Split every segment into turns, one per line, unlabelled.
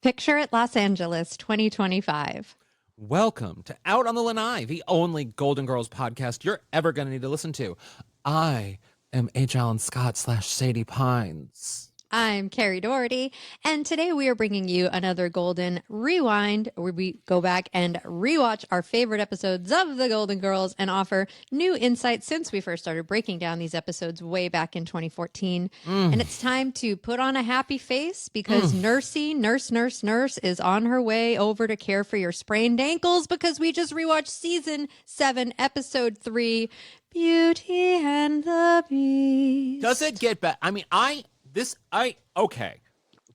Picture it, Los Angeles, 2025.
Welcome to Out on the Lanai, the only Golden Girls podcast you're ever going to need to listen to. I am HAlanScott / Sadie Pines.
I'm Kerri Doherty, and today we are bringing you another Golden Rewind, where we go back and rewatch our favorite episodes of the Golden Girls and offer new insights since we first started breaking down these episodes way back in 2014. And it's time to put on a happy face because Nurse is on her way over to care for your sprained ankles because we just rewatched season 7, episode 3, Beauty and the Beast.
Does it get better? I mean, okay.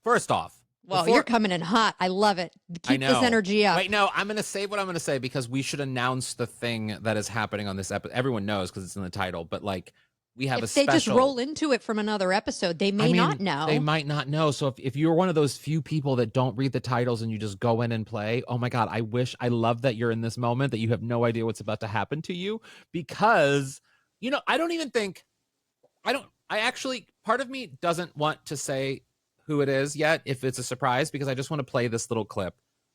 First off.
Well, you're coming in hot. I love it. Keep this energy up.
Wait, no, I'm going to say what I'm going to say because we should announce the thing that is happening on this episode. Everyone knows because it's in the title, but like we have
if they just roll into it from another episode, they may not know.
They might not know. So if you're one of those few people that don't read the titles and you just go in and play, oh my God, I love that you're in this moment, that you have no idea what's about to happen to you because, part of me doesn't want to say who it is yet if it's a surprise because I just want to play this little clip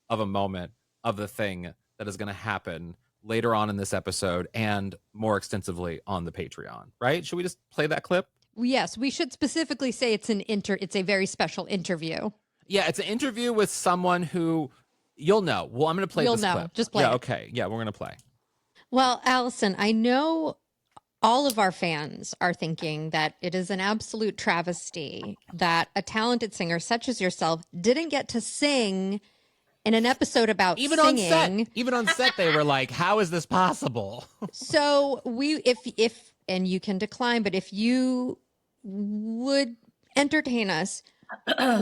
of a moment of the thing that is going to happen later on in this episode and more extensively on the Patreon, right? Should we just play that clip?
Yes, we should specifically say it's a very special interview.
Yeah, it's an interview with someone who you'll know. Well, I'm going to play this clip.
Just play it.
Okay. Yeah, we're going to play.
Well, Alisan, I know all of our fans are thinking that it is an absolute travesty that a talented singer such as yourself didn't get to sing in an episode about singing.
Even on set, they were like, how is this possible?
So if and you can decline, but if you would entertain us,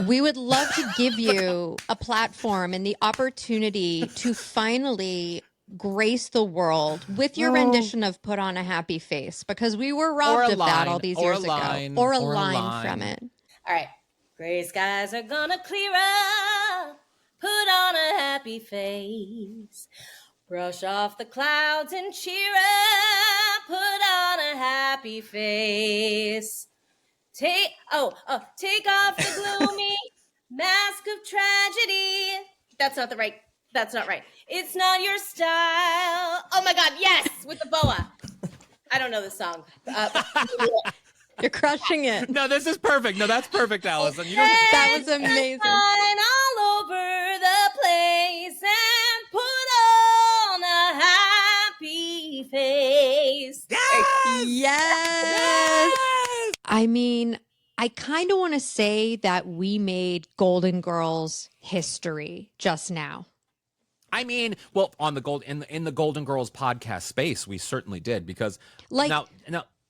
we would love to give you a platform and the opportunity to finally grace the world with your rendition of Put on a Happy Face, because we were robbed of that all these years ago. Or a line from it.
All right. Gray skies are gonna clear up. Put on a happy face. Brush off the clouds and cheer up. Put on a happy face. Take off the gloomy mask of tragedy. That's not right. It's not your style. Oh my God, yes, with the boa. I don't know the song.
You're crushing it.
No, this is perfect. No, that's perfect, Alisan.
That was amazing.
All over the place and put on a happy face.
Yes. I mean, I kind of want to say that we made Golden Girls history just now.
I mean, well, on the in the Golden Girls podcast space, we certainly did because now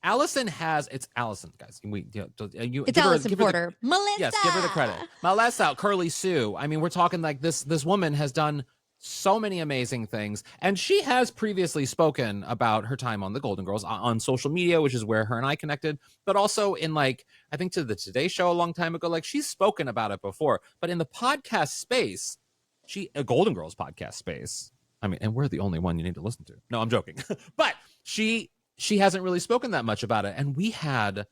Alisan it's Alisan, guys.
It's Alisan Porter. May-lissa.
Yes, give her the credit. May-lissa, Curly Sue. I mean, we're talking like this woman has done so many amazing things, and she has previously spoken about her time on the Golden Girls on social media, which is where her and I connected, but also in I think to the Today Show a long time ago. Like she's spoken about it before, but in the podcast space, a Golden Girls podcast space. I mean, and we're the only one you need to listen to. No, I'm joking. But she hasn't really spoken that much about it. And we had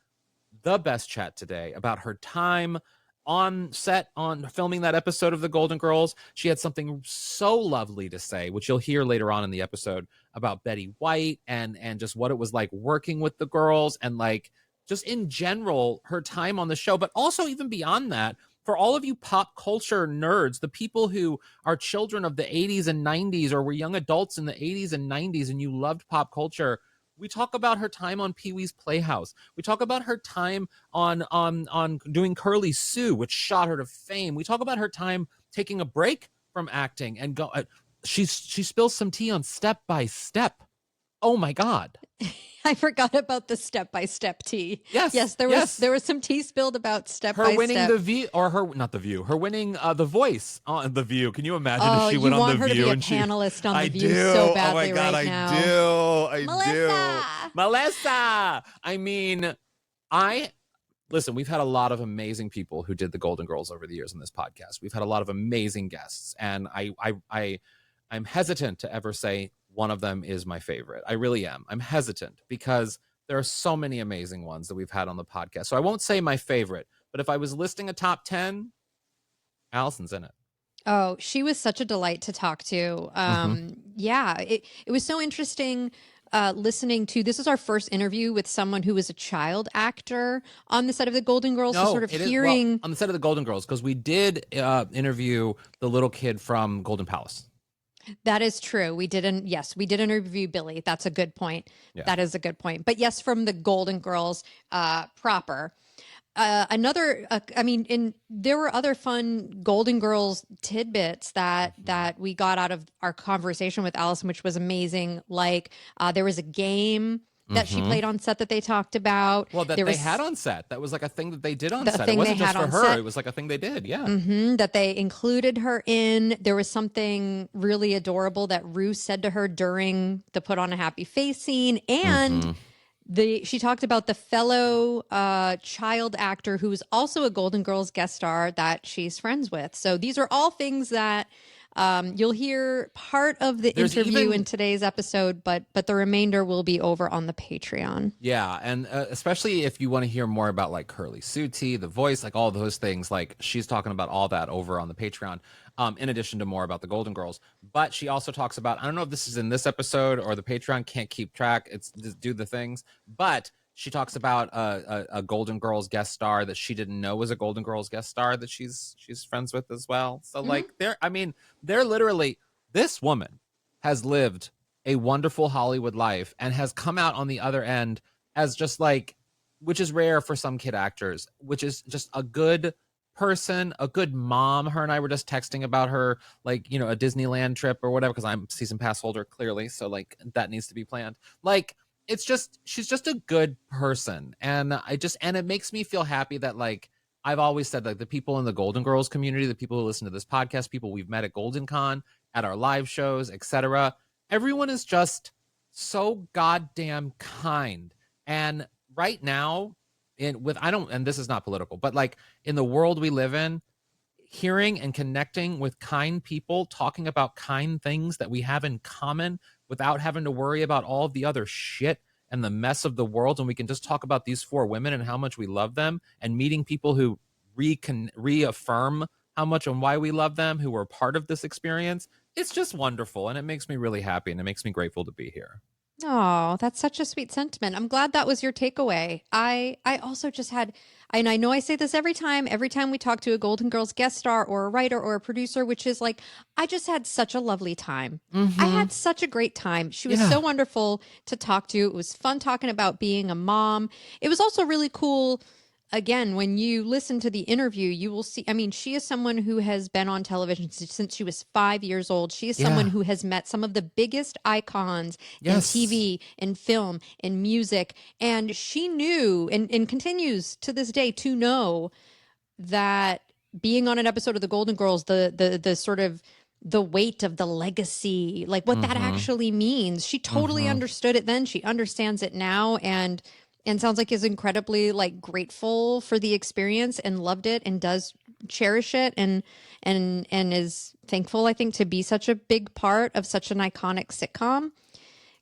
the best chat today about her time on set on filming that episode of the Golden Girls. She had something so lovely to say, which you'll hear later on in the episode, about Betty White and just what it was like working with the girls and just in general, her time on the show, but also even beyond that, for all of you pop culture nerds, the people who are children of the 80s and 90s or were young adults in the 80s and 90s and you loved pop culture, we talk about her time on Pee-wee's Playhouse. We talk about her time on doing Curly Sue, which shot her to fame. We talk about her time taking a break from acting and she spills some tea on Step by Step. Oh my God.
I forgot about the step-by-step tea.
Yes,
there was some tea spilled about step-by-step.
Her winning The View, or her winning The Voice on The View. Can you imagine if she went on The View?
Oh, you want her to be a panelist on The View so badly right now.
I do. May-lissa! I mean, listen, we've had a lot of amazing people who did the Golden Girls over the years in this podcast. We've had a lot of amazing guests, and I'm hesitant to ever say one of them is my favorite. I really am. I'm hesitant because there are so many amazing ones that we've had on the podcast. So I won't say my favorite, but if I was listing a top 10, Alisan's in it.
Oh, she was such a delight to talk to. Yeah, it was so interesting listening to. This is our first interview with someone who was a child actor on the set of the Golden Girls. So
No,
sort of
it is well
hearing
on the set of the Golden Girls, because we did interview the little kid from Golden Palace.
that is true. Yes, we did interview Billy. That's a good point.
Yeah.
That is a good point. But yes, from the Golden Girls proper. There were other fun Golden Girls tidbits that we got out of our conversation with Allison, which was amazing. Like there was a game that she played on set that they talked about.
Well, they had on set. That was like a thing that they did on set. It wasn't just for her. Set. It was like a thing they did. Yeah.
That they included her in. There was something really adorable that Rue said to her during the put on a happy face scene. And she talked about the fellow child actor who was also a Golden Girls guest star that she's friends with. So these are all things that you'll hear part of the interview in today's episode, but the remainder will be over on the Patreon.
Yeah, and especially if you want to hear more about like Curly Sooty, the voice, like all those things, like she's talking about all that over on the Patreon. In addition to more about the Golden Girls. But she also talks about, I don't know if this is in this episode or the Patreon, can't keep track. It's just do the things. But she talks about a Golden Girls guest star that she didn't know was a Golden Girls guest star that she's friends with as well. So like they're literally, this woman has lived a wonderful Hollywood life and has come out on the other end as just like, which is rare for some kid actors, which is just a good person, a good mom. Her and I were just texting about her, like, a Disneyland trip or whatever, because I'm a season pass holder clearly, so like that needs to be planned. Like, it's just, she's just a good person, and it makes me feel happy that, like, I've always said, like, the people in the Golden Girls community, the people who listen to this podcast, people we've met at Golden Con, at our live shows, etc., everyone is just so goddamn kind. And right now, and this is not political, but like in the world we live in, hearing and connecting with kind people, talking about kind things that we have in common without having to worry about all of the other shit and the mess of the world. And we can just talk about these four women and how much we love them, and meeting people who reaffirm how much and why we love them, who were part of this experience. It's just wonderful. And it makes me really happy, and it makes me grateful to be here.
Oh, that's such a sweet sentiment. I'm glad that was your takeaway. I also just had, and I know I say this every time we talk to a Golden Girls guest star or a writer or a producer, which is like, I just had such a lovely time. I had such a great time. She was so wonderful to talk to. It was fun talking about being a mom. It was also really cool. Again, when you listen to the interview, you will see, she is someone who has been on television since she was 5 years old. She is someone who has met some of the biggest icons in TV, in film, in music. And she knew and continues to this day to know that being on an episode of the Golden Girls, the sort of the weight of the legacy, like what that actually means. She totally understood it then. She understands it now. And sounds like is incredibly like grateful for the experience and loved it and does cherish it and is thankful, I think, to be such a big part of such an iconic sitcom.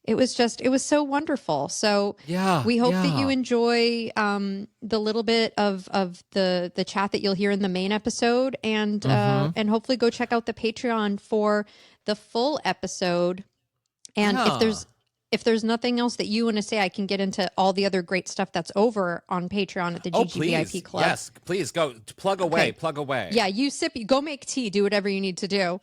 It was so wonderful. So we hope that you enjoy the little bit of the chat that you'll hear in the main episode, and hopefully go check out the Patreon for the full episode. And if there's nothing else that you want to say, I can get into all the other great stuff that's over on Patreon at the GGVIP Club.
Yes, please go plug away.
Yeah, go make tea, do whatever you need to do.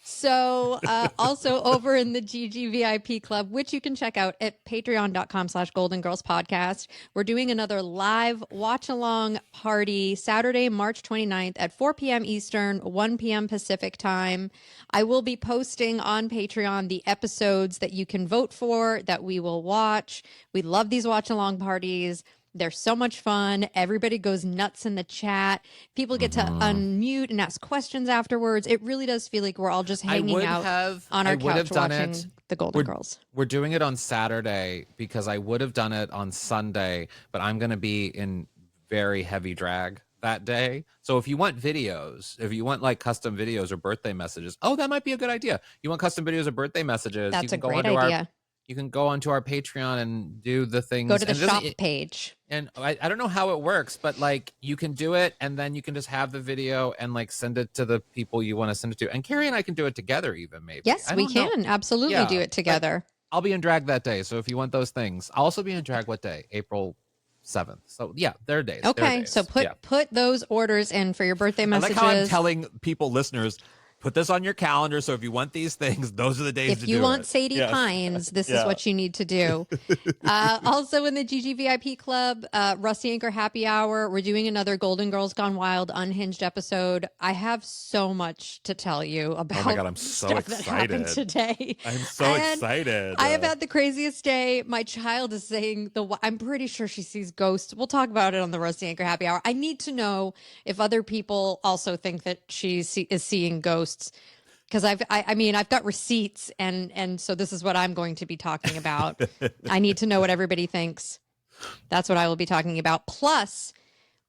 So also over in the GGVIP Club, which you can check out at patreon.com/Golden Girls Podcast. We're doing another live watch along party Saturday, March 29th at 4 p.m. Eastern, 1 p.m. Pacific time. I will be posting on Patreon the episodes that you can vote for, that we will watch. We love these watch along parties. They're so much fun. Everybody goes nuts in the chat. People get to unmute and ask questions afterwards. It really does feel like we're all just hanging out on our couch watching the Golden Girls.
We're doing it on Saturday because I would have done it on Sunday, but I'm going to be in very heavy drag that day. So if you want videos, if you want like custom videos or birthday messages, that might be a good idea. You want custom videos or birthday messages?
That's a great idea.
You can go onto our Patreon and do the things.
Go to the
and
shop page.
And I don't know how it works, but like you can do it and then you can just have the video and like send it to the people you want to send it to. And Kerri and I can do it together even maybe.
Yes, we can absolutely do it together.
I'll be in drag that day. So if you want those things, I'll also be in drag what day? April 7th. So yeah, there are days.
Okay, so put those orders in for your birthday messages.
I like how I'm telling people, listeners, put this on your calendar. So if you want these things, those are the days to do it.
If you want Sadie Pines, this is what you need to do. Also in the GGVIP Club, Rusty Anchor Happy Hour, we're doing another Golden Girls Gone Wild Unhinged episode. I have so much to tell you about.
Oh my God, I'm so
stuff
excited.
that happened today.
I'm so excited.
I have had the craziest day. My child is saying I'm pretty sure she sees ghosts. We'll talk about it on the Rusty Anchor Happy Hour. I need to know if other people also think that she is seeing ghosts. Because I've got receipts and so this is what I'm going to be talking about. I need to know what everybody thinks. That's what I will be talking about. Plus,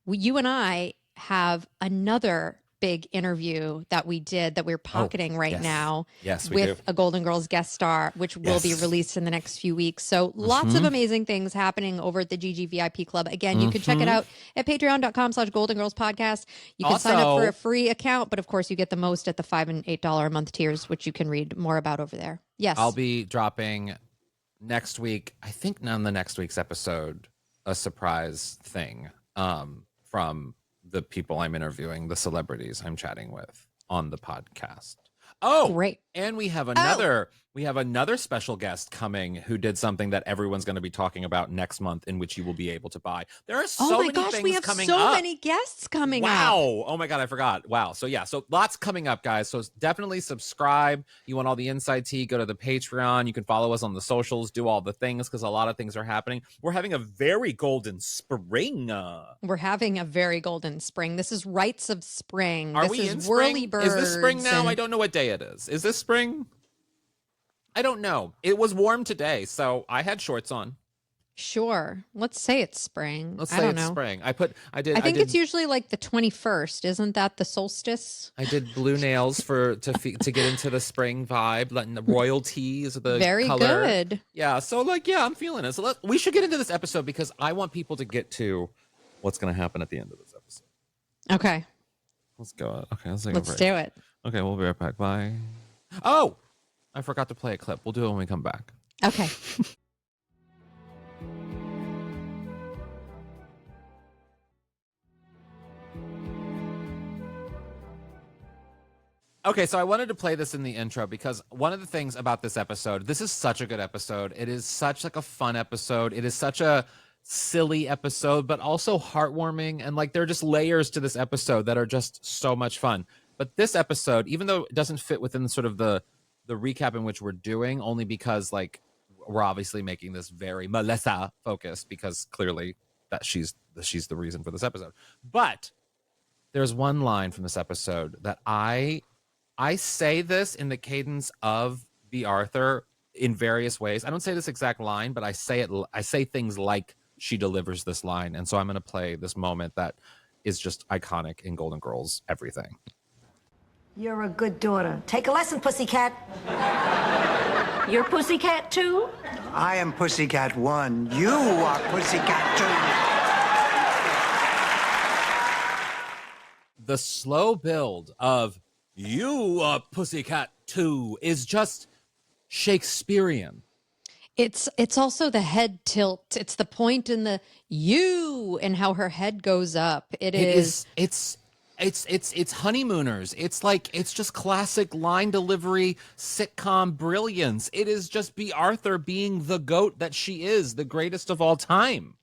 you and I have another big interview that we did that we're pocketing now with a Golden Girls guest star, which will be released in the next few weeks. So lots of amazing things happening over at the GG VIP Club. Again, you can check it out at patreon.com/Golden Girls Podcast. You can sign up for a free account, but of course you get the most at the $5 and $8 a month tiers, which you can read more about over there. Yes.
I'll be dropping next week, I think on the next week's episode, a surprise thing from the people I'm interviewing, the celebrities I'm chatting with on the podcast. Oh,
great.
And we have another special guest coming who did something that everyone's going to be talking about next month, in which you will be able to buy. There are so many things
we have
coming
so
up.
many guests coming up.
Wow. Oh my God, I forgot. Wow. So lots coming up, guys. So definitely subscribe. You want all the inside tea, go to the Patreon. You can follow us on the socials, do all the things, because a lot of things are happening. We're having a very golden spring.
We're having a very golden spring. This is Rites of Spring.
Are
this
we
is
in
Whirly
spring?
Birds.
Is this spring now? I don't know what day it is. Is this spring? I don't know. It was warm today, so I had shorts on.
Sure. Let's say it's spring.
Let's
I
say
don't
it's
know.
spring. I
think it's usually like the 21st. Isn't that the solstice?
I did blue nails to get into the spring vibe, letting the royalties of the
very
color.
Good.
Yeah. So I'm feeling it. So we should get into this episode because I want people to get to what's going to happen at the end of this episode.
Okay.
Let's go. Okay. Let's
do it.
Okay. We'll be right back. Bye. Oh, I forgot to play a clip. We'll do it when we come back.
Okay.
Okay, so I wanted to play this in the intro because one of the things about this episode, this is such a good episode. It is such like a fun episode. It is such a silly episode, but also heartwarming. And like there are just layers to this episode that are just so much fun. But this episode, even though it doesn't fit within sort of the recap in which we're doing, only because like we're obviously making this very May-lissa focused because clearly that she's the reason for this episode. But there's one line from this episode that I say this in the cadence of B. Arthur in various ways. I don't say this exact line, but I say things like she delivers this line. And so I'm going to play this moment that is just iconic in Golden Girls everything.
You're a good daughter. Take a lesson, pussycat.
You're pussycat too?
I am Pussycat 1. You are Pussycat
2. The slow build of you are Pussycat 2 is just Shakespearean.
It's also the head tilt. It's the point in the you and how her head goes up. It's
honeymooners. It's just classic line delivery, sitcom brilliance. It is just B. Arthur being the goat that she is, the greatest of all time.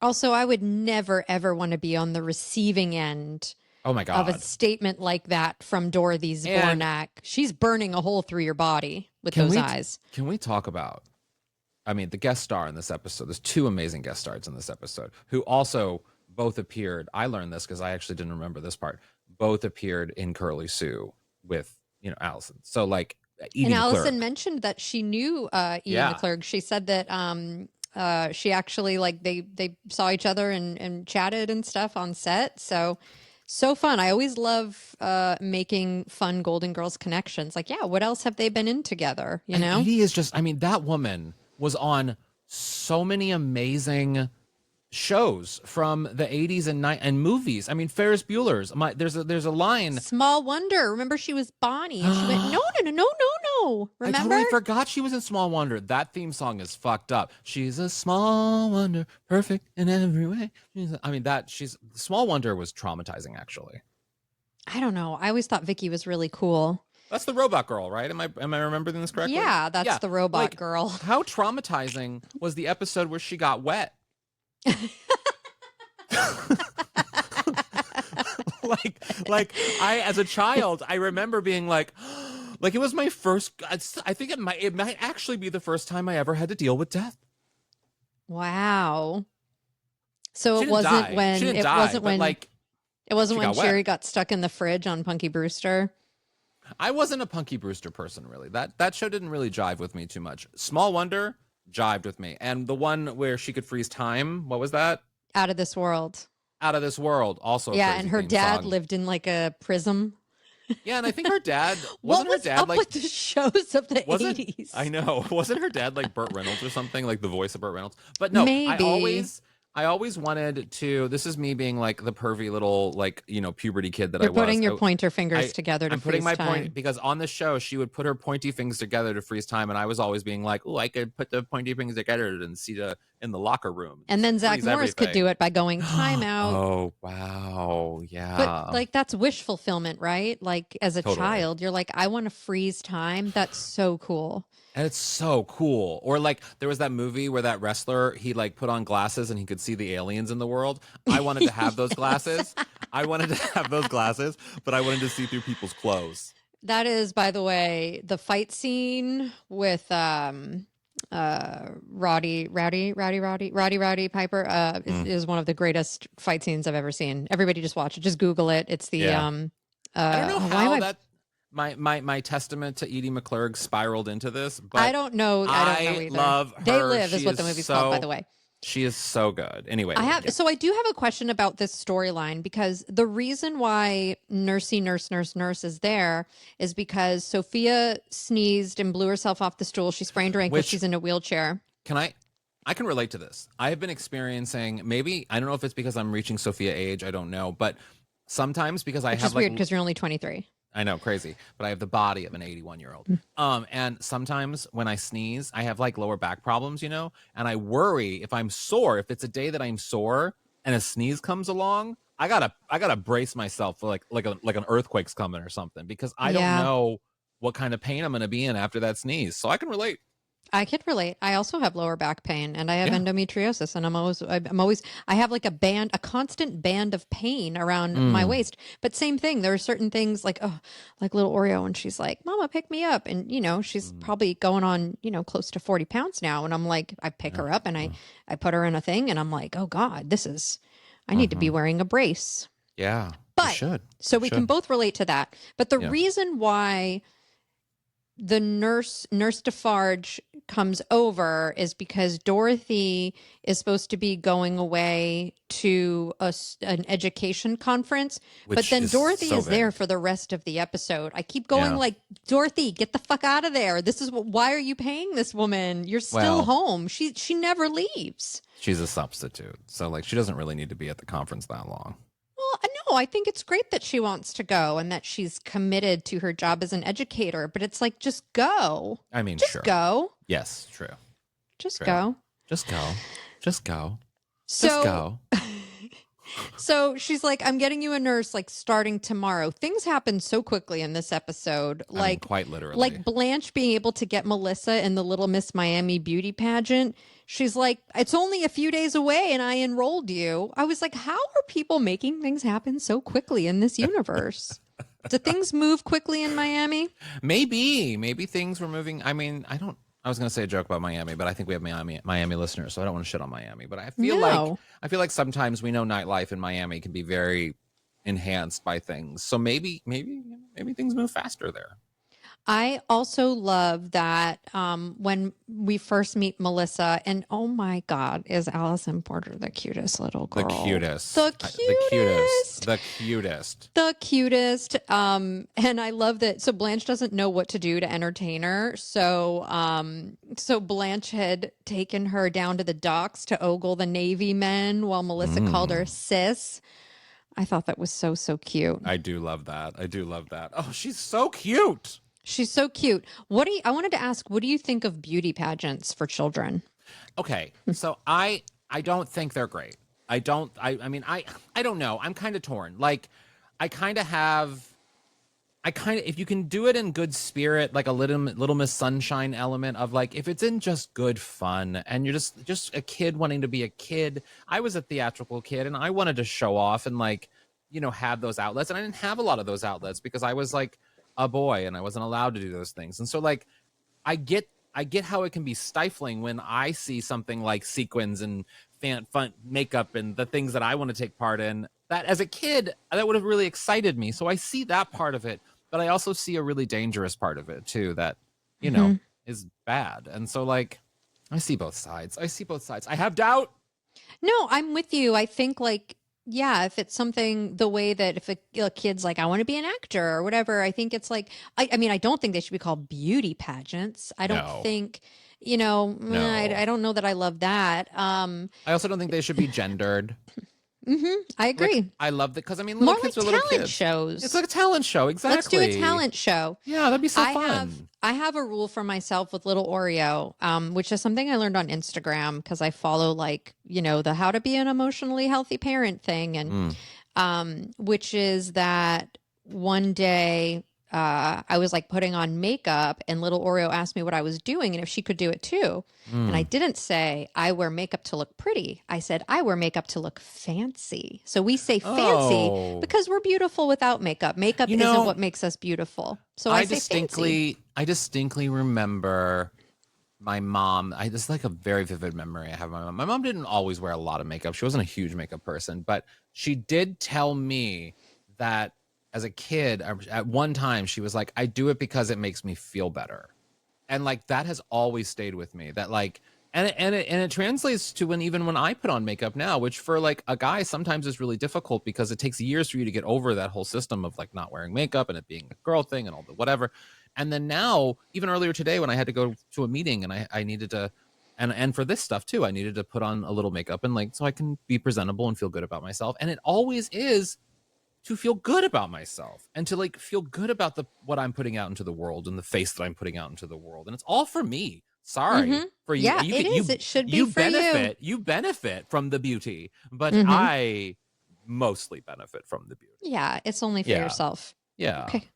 Also, I would never, ever want to be on the receiving end
oh my God.
of a statement like that from Dorothy Zbornak. She's burning a hole through your body with those eyes.
Can we talk about, the guest star in this episode? There's two amazing guest stars in this episode who also both appeared. I learned this because I actually didn't remember this part. Both appeared in Curly Sue with, Alisan. So like,
and Alisan mentioned that she knew Ian McClurg. She said that she actually they saw each other and chatted and stuff on set. So fun. I always love making fun Golden Girls connections. Like, yeah, what else have they been in together? You know?
Edie is just, that woman was on so many amazing shows from the 80s and movies. I mean, Ferris Bueller's. There's a line.
Small Wonder. Remember, she was Bonnie, and she went, no. Remember?
I totally forgot she was in Small Wonder. That theme song is fucked up. She's a small wonder, perfect in every way. Small Wonder was traumatizing, actually.
I don't know. I always thought Vicky was really cool.
That's the robot girl, right? Am I remembering this correctly?
Yeah, that's the robot girl.
How traumatizing was the episode where she got wet? like I, as a child, I remember being like it was my first. I think it might actually be the first time I ever had to deal with death.
Wow. So it wasn't when Sherry got stuck in the fridge on Punky Brewster.
I wasn't a Punky Brewster person, really. That show didn't really jive with me too much. Small Wonder jived with me, and the one where she could freeze time. What was that?
Out of This World.
Out of This World. Also,
yeah, and her dad lived in like a prism.
Yeah, and I think her dad
what was up with the shows of the 80s?
I know. Wasn't her dad like Burt Reynolds or something, like the voice of Burt Reynolds? But no,
maybe.
I always wanted to. This is me being like the pervy little puberty kid that
You're
I was.
You're putting your pointer fingers together to freeze time. I'm putting my point
because on the show she would put her pointy fingers together to freeze time, and I was always being like, "Oh, I could put the pointy fingers together and see in the locker room."
And then Zach Morris could do it by going time out.
Oh wow, yeah.
But like that's wish fulfillment, right? Like as a child, you're like, I want to freeze time. That's so cool.
And it's so cool. Or like there was that movie where that wrestler, he like put on glasses and he could see the aliens in the world. I wanted to have those glasses. I wanted to have those glasses, but I wanted to see through people's clothes.
That is, by the way, the fight scene with Rowdy Piper is one of the greatest fight scenes I've ever seen. Everybody just watch it. Just Google it. It's the
I don't know how that my testament to Edie McClurg spiraled into this, but
I don't know either.
Love her.
They Live is what the movie's called, by the way.
She is so good. Anyway,
So I do have a question about this storyline, because the reason why Nurse is there is because Sophia sneezed and blew herself off the stool. She sprained her ankle. She's in a wheelchair.
I can relate to this. I have been experiencing, maybe, I don't know if it's because I'm reaching Sophia age, I don't know, but sometimes because
Which is weird because you're only 23.
I know, crazy, but I have the body of an 81-year-old. And sometimes when I sneeze, I have like lower back problems, and I worry if I'm sore, if it's a day that I'm sore and a sneeze comes along, I gotta brace myself for like an earthquake's coming or something, because I don't know what kind of pain I'm gonna be in after that sneeze. So I can relate.
I could relate. I also have lower back pain, and I have endometriosis, and I have like a constant band of pain around my waist. But same thing. There are certain things like little Oreo, and she's like, "Mama, pick me up," and she's probably going on close to 40 pounds now, and I'm like, I pick her up and I put her in a thing, and I'm like, oh God, I need to be wearing a brace.
Yeah,
but we can both relate to that. But the reason why the Nurse DeFarge comes over is because Dorothy is supposed to be going away to an education conference, but then Dorothy is there for the rest of the episode. I keep going like, Dorothy, get the fuck out of there. Why are you paying this woman? You're still home. She never leaves.
She's a substitute. So like she doesn't really need to be at the conference that long.
No, I think it's great that she wants to go and that she's committed to her job as an educator, but it's like, just go.
I mean,
just go.
Yes, true.
Just go.
Just go. Just go.
So,
just go.
So she's like, I'm getting you a nurse like starting tomorrow. Things happen so quickly in this episode. Like
quite literally.
Like Blanche being able to get May-lissa in the Little Miss Miami beauty pageant. She's like, it's only a few days away and I enrolled you. I was like, how are people making things happen so quickly in this universe? Do things move quickly in Miami?
Maybe things were moving. I mean, I was going to say a joke about Miami, but I think we have Miami listeners, so I don't want to shit on Miami. But I feel like sometimes we know nightlife in Miami can be very enhanced by things. So maybe things move faster there.
I also love that when we first meet May-lissa, and oh my God, is Alisan Porter the cutest little girl?
The cutest.
The cutest.
The cutest.
The cutest. And I love that. So Blanche doesn't know what to do to entertain her. So Blanche had taken her down to the docks to ogle the Navy men while May-lissa called her sis. I thought that was so cute.
I do love that. Oh, she's so cute.
She's so cute. I wanted to ask, what do you think of beauty pageants for children?
Okay, so I don't think they're great. I don't know. I'm kind of torn. Like, if you can do it in good spirit, like a little Miss Sunshine element of like, if it's in just good fun and you're just a kid wanting to be a kid. I was a theatrical kid and I wanted to show off and like, have those outlets. And I didn't have a lot of those outlets because I was like a boy and I wasn't allowed to do those things. And so like, I get how it can be stifling when I see something like sequins and fun makeup and the things that I want to take part in. That as a kid, that would have really excited me. So I see that part of it, but I also see a really dangerous part of it too that, is bad. And so like, I see both sides. I have doubt.
No, I'm with you. I think like, yeah, if it's something the way that if a kid's like, I want to be an actor or whatever, I think it's like, I mean, I don't think they should be called beauty pageants. I don't think, I don't know that I love that. I
also don't think they should be gendered.
I agree.
Like, I love that because I mean, little
more
kids
like
are little
talent
kids.
shows.
It's like a talent show, exactly.
Let's do a talent show.
Yeah, that'd be so fun.
I have a rule for myself with little Oreo, which is something I learned on Instagram because I follow like the how to be an emotionally healthy parent thing, and which is that one day I was like putting on makeup and little Oreo asked me what I was doing and if she could do it too. And I didn't say I wear makeup to look pretty. I said I wear makeup to look fancy. So we say fancy because we're beautiful without makeup. Makeup isn't what makes us beautiful. So I say fancy.
I distinctly remember my mom. This is like a very vivid memory I have of my mom. My mom didn't always wear a lot of makeup. She wasn't a huge makeup person, but she did tell me that as a kid, at one time, she was like, I do it because it makes me feel better. And like, that has always stayed with me, that like, and it translates to even when I put on makeup now, which for like a guy sometimes is really difficult because it takes years for you to get over that whole system of like not wearing makeup and it being a girl thing and all the whatever. And then now, even earlier today when I had to go to a meeting and I needed to, and for this stuff too, I needed to put on a little makeup and like, so I can be presentable and feel good about myself. And it always is to feel good about myself and to like feel good about what I'm putting out into the world and the face that I'm putting out into the world. And it's all for me. Sorry for you.
Yeah, it should be for you.
You benefit from the beauty, but I mostly benefit from the beauty.
Yeah, it's only for yourself.
Yeah.
Okay.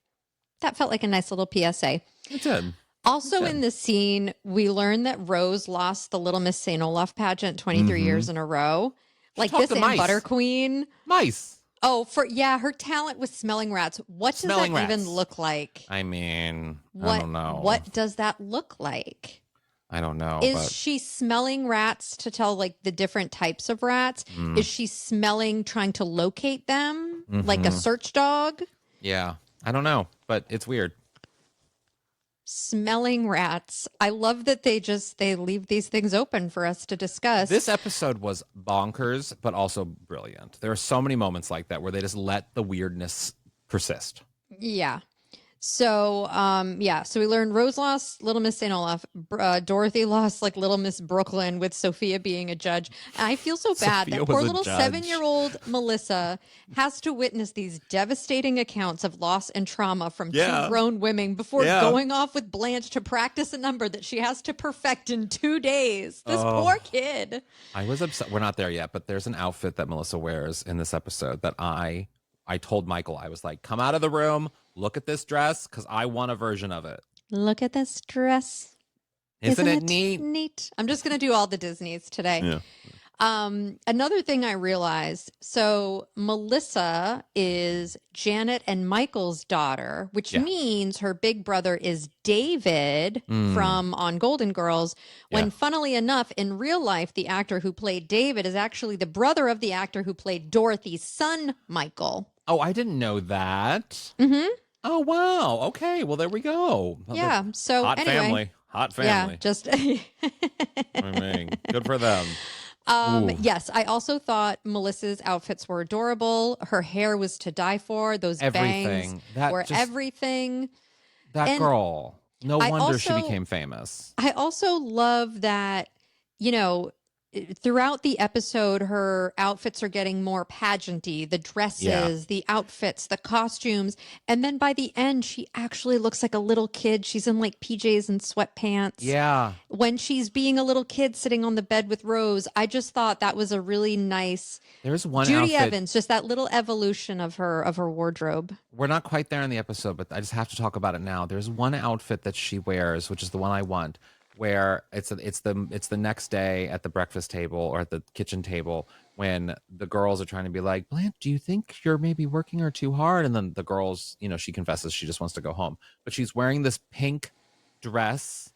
That felt like a nice little PSA.
It did.
Also in the scene, we learned that Rose lost the Little Miss St. Olaf pageant 23 years in a row. Like this and Butter Queen.
Mice.
Oh, her talent was smelling rats. What does that even look like?
I mean, I don't know.
What does that look like?
I don't know.
Is she smelling rats to tell like the different types of rats? Is she trying to locate them like a search dog?
Yeah, I don't know, but it's weird.
Smelling rats. I love that they leave these things open for us to discuss.
This episode was bonkers, but also brilliant. There are so many moments like that where they just let the weirdness persist.
Yeah. So, so we learned Rose lost Little Miss St. Olaf. Dorothy lost like Little Miss Brooklyn with Sophia being a judge. And I feel so bad that poor little 7-year-old May-lissa has to witness these devastating accounts of loss and trauma from two grown women before going off with Blanche to practice a number that she has to perfect in 2 days. This poor kid.
I was upset. We're not there yet, but there's an outfit that May-lissa wears in this episode that I told Michael, I was like, come out of the room, look at this dress, because I want a version of it.
Look at this dress.
Isn't it neat?
Neat. I'm just going to do all the Disneys today.
Yeah.
Another thing I realized, so May-lissa is Janet and Michael's daughter, which means her big brother is David from On Golden Girls, when funnily enough, in real life, the actor who played David is actually the brother of the actor who played Dorothy's son, Michael.
Oh, I didn't know that. Oh, wow. Okay. Well, there we go.
Yeah. So
Hot
anyway,
family. Hot
yeah,
family.
just
I mean, good for them. Ooh.
yes, I also thought Melissa's outfits were adorable. Her hair was to die for. Those bangs
Everything. That
were
just
everything.
that
And
girl. No
I
wonder she
also-
became famous.
I also love that, you know, throughout the episode, her outfits are getting more pageanty, the dresses, the outfits, the costumes. And then by the end, she actually looks like a little kid. She's in like PJs and sweatpants.
Yeah.
When she's being a little kid sitting on the bed with Rose, I just thought that was a really nice
There's one
Judy
outfit.
Evans, just that little evolution of her wardrobe.
We're not quite there in the episode, but I just have to talk about it now. There's one outfit that she wears, which is the one I want, where it's the next day at the breakfast table or at the kitchen table when the girls are trying to be like, Blanche, do you think you're maybe working her too hard? And then the girls, she confesses she just wants to go home. But she's wearing this pink dress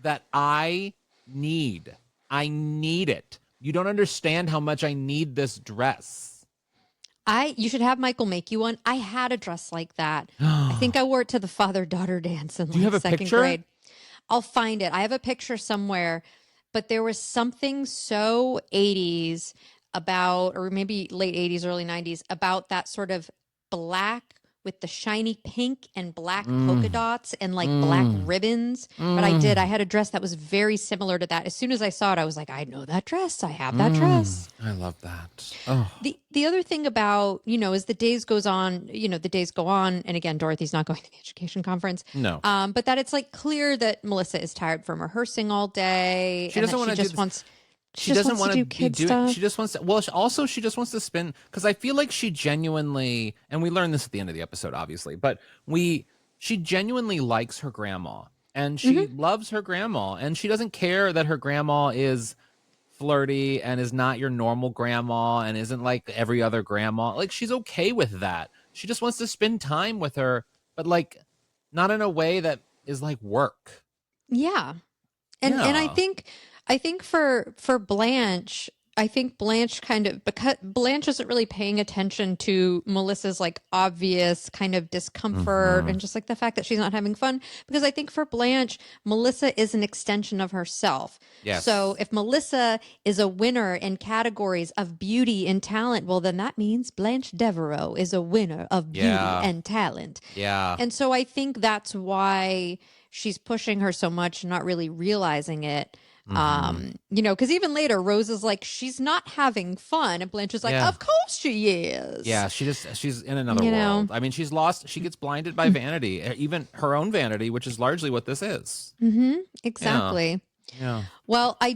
that I need. I need it. You don't understand how much I need this dress.
You should have Michael make you one. I had a dress like that. I think I wore it to the father-daughter dance in
Do you have a
second
picture?
grade. I'll find it. I have a picture somewhere, but there was something so 80s about, or maybe late 80s, early 90s, about that sort of black with the shiny pink and black polka dots and like black ribbons. But I had a dress that was very similar to that. As soon as I saw it, I was like, I know that dress. I have that dress.
I love that. Oh.
The other thing about, as the days go on, and again, Dorothy's not going to the education conference.
No.
But that it's like clear that Melissa is tired from rehearsing all day.
She doesn't want to do
wants.
She doesn't want to
do
be
kid
doing.
stuff.
She just wants to. Well, she just wants to spin. Because I feel like she genuinely, and we learned this at the end of the episode, obviously, but she genuinely likes her grandma, and she loves her grandma, and she doesn't care that her grandma is flirty and is not your normal grandma and isn't like every other grandma. Like, she's okay with that. She just wants to spend time with her, but like not in a way that is like work.
Yeah. And I think for Blanche, I think Blanche because Blanche isn't really paying attention to Melissa's like obvious kind of discomfort and just like the fact that she's not having fun. Because I think for Blanche, Melissa is an extension of herself.
Yes.
So if Melissa is a winner in categories of beauty and talent, well, then that means Blanche Devereaux is a winner of beauty and talent.
Yeah.
And so I think that's why she's pushing her so much, not really realizing it. Because even later Rose is like, she's not having fun, and Blanche is like, of course she is.
Yeah, she's in another world. I mean, she's lost. She gets blinded by vanity, even her own vanity, which is largely what this is.
Exactly.
Yeah.
Well, I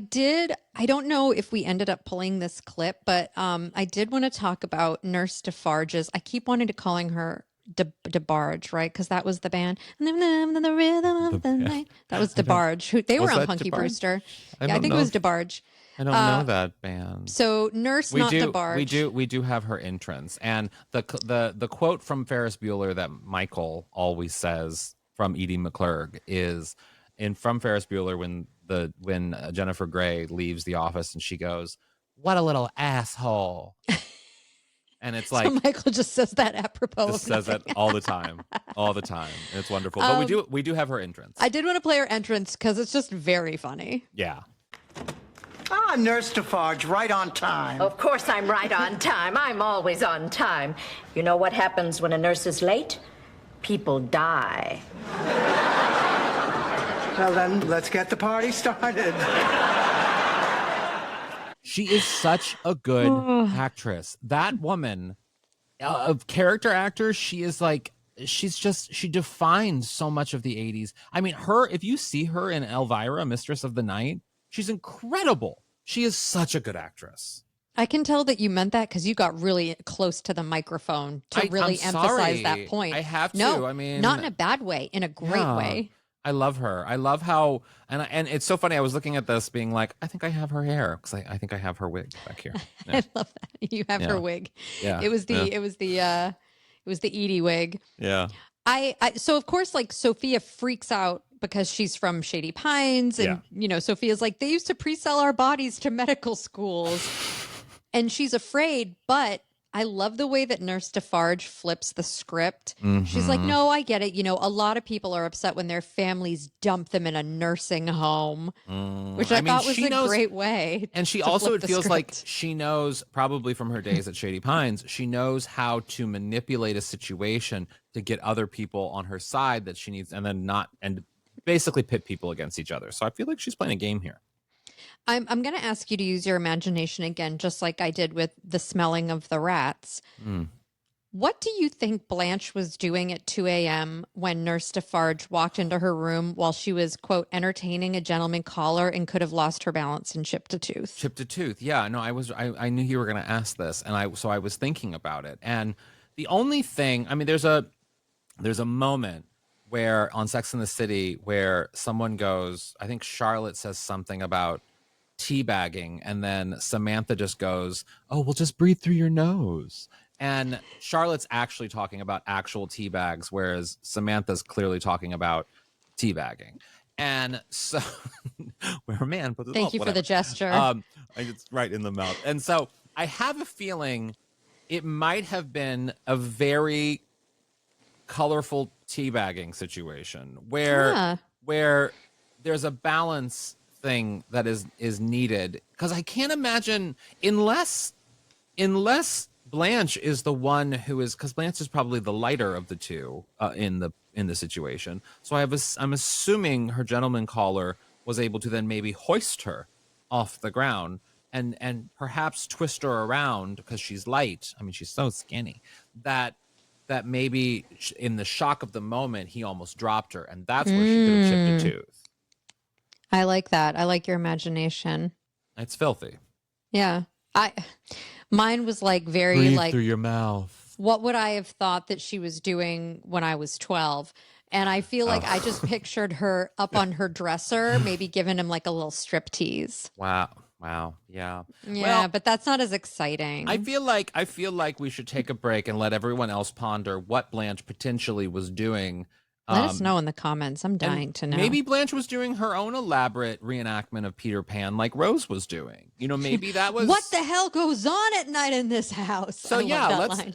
don't know if we ended up pulling this clip, but I did want to talk about Nurse DeFarge's. I keep wanting to calling her DeFarge, right? Because that was the band. And then the rhythm of the night. That was DeFarge. They were on Punky
DeFarge?
Brewster.
I
I think it was DeFarge.
I don't know that band.
So Nurse, not DeFarge.
We do have her entrance, and the quote from Ferris Bueller that Michael always says from Edie McClurg is from Ferris Bueller when Jennifer Grey leaves the office and she goes, "What a little asshole." And it's like,
so Michael just says that apropos.
Just says that all the time. And it's wonderful. But we do have her entrance.
I did want to play her entrance because it's just very funny.
Yeah.
Ah, Nurse DeFarge, right on time.
Of course I'm right on time. I'm always on time. You know what happens when a nurse is late? People die.
Well, then, let's get the party started.
She is such a good actress. That woman, of character actor, she is like, she defines so much of the 80s. I mean, if you see her in Elvira, Mistress of the Night, she's incredible. She is such a good actress.
I can tell that you meant that because you got really close to the microphone to really emphasize that point.
I have to.
No,
I mean,
not in a bad way, in a great way.
I love her. I love how, and it's so funny. I was looking at this being like, I think I have her hair because I think I have her wig back here. Yeah.
I love that. You have her wig.
Yeah.
It was the Edie wig.
Yeah.
So of course, like Sophia freaks out because she's from Shady Pines, and Sophia's like, they used to pre-sell our bodies to medical schools, and she's afraid. But I love the way that Nurse DeFarge flips the script. She's like, no, I get it. You know, a lot of people are upset when their families dump them in a nursing home, which I thought was a great way.
And she
to
also,
flip
it
the
feels like
script.
she knows, probably from her days at Shady Pines, she knows how to manipulate a situation to get other people on her side that she needs, and then and basically pit people against each other. So I feel like she's playing a game here.
I'm going to ask you to use your imagination again, just like I did with the smelling of the rats. What do you think Blanche was doing at 2 a.m. when Nurse DeFarge walked into her room while she was, quote, entertaining a gentleman caller and could have lost her balance and chipped a tooth?
Chipped a tooth. Yeah, no, I knew you were going to ask this, and I was thinking about it. And the only thing, I mean, there's a moment where on Sex and the City where someone goes, I think Charlotte says something about teabagging, and then Samantha just goes, oh, well, just breathe through your nose. And Charlotte's actually talking about actual tea bags, whereas Samantha's clearly talking about teabagging. And so, where a man puts his
Thank you for the gesture.
It's right in the mouth. And so I have a feeling it might have been a very colorful teabagging situation where there's a balance thing that is needed, because I can't imagine unless Blanche is the one who is, because Blanche is probably the lighter of the two in the situation. So I'm assuming her gentleman caller was able to then maybe hoist her off the ground and perhaps twist her around because she's light. I mean, she's so skinny that maybe in the shock of the moment he almost dropped her, and that's where she could have chipped a tooth.
I like that. I like your imagination.
It's filthy.
Yeah. Mine was like very
Breathe
like
through your mouth.
What would I have thought that she was doing when I was 12? And I feel like I just pictured her up on her dresser, maybe giving him like a little strip tease.
Wow. Yeah.
Yeah,
Well,
but that's not as exciting.
I feel like we should take a break and let everyone else ponder what Blanche potentially was doing.
Let us know in the comments. I'm dying to know.
Maybe Blanche was doing her own elaborate reenactment of Peter Pan like Rose was doing. You know, maybe that was...
What the hell goes on at night in this house?
So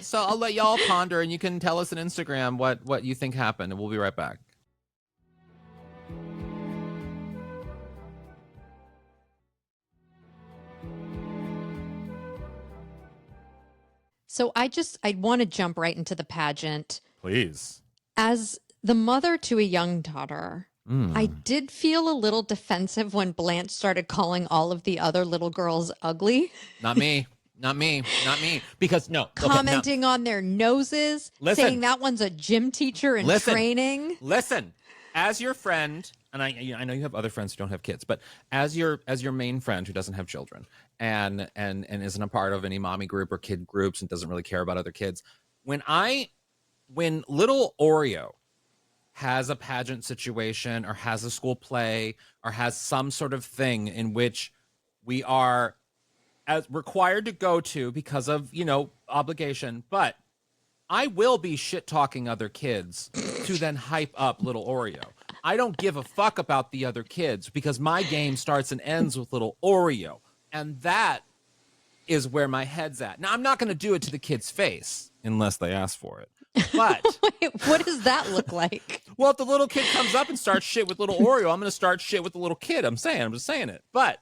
so I'll let y'all ponder, and you can tell us on Instagram what you think happened, and we'll be right back.
So I want to jump right into the pageant.
Please.
As the mother to a young daughter, I did feel a little defensive when Blanche started calling all of the other little girls ugly.
Not me. Because
commenting on their noses, saying that one's a gym teacher in training.
Listen, as your friend, and I know you have other friends who don't have kids, but as your main friend who doesn't have children and isn't a part of any mommy group or kid groups and doesn't really care about other kids, when little Oreo has a pageant situation or has a school play or has some sort of thing in which we are as required to go to because of, obligation, but I will be shit talking other kids to then hype up little Oreo. I don't give a fuck about the other kids because my game starts and ends with little Oreo. And that is where my head's at. Now, I'm not going to do it to the kid's face unless they ask for it. But
wait, what does that look like?
Well, if the little kid comes up and starts shit with little Oreo, I'm going to start shit with the little kid. I'm just saying it. But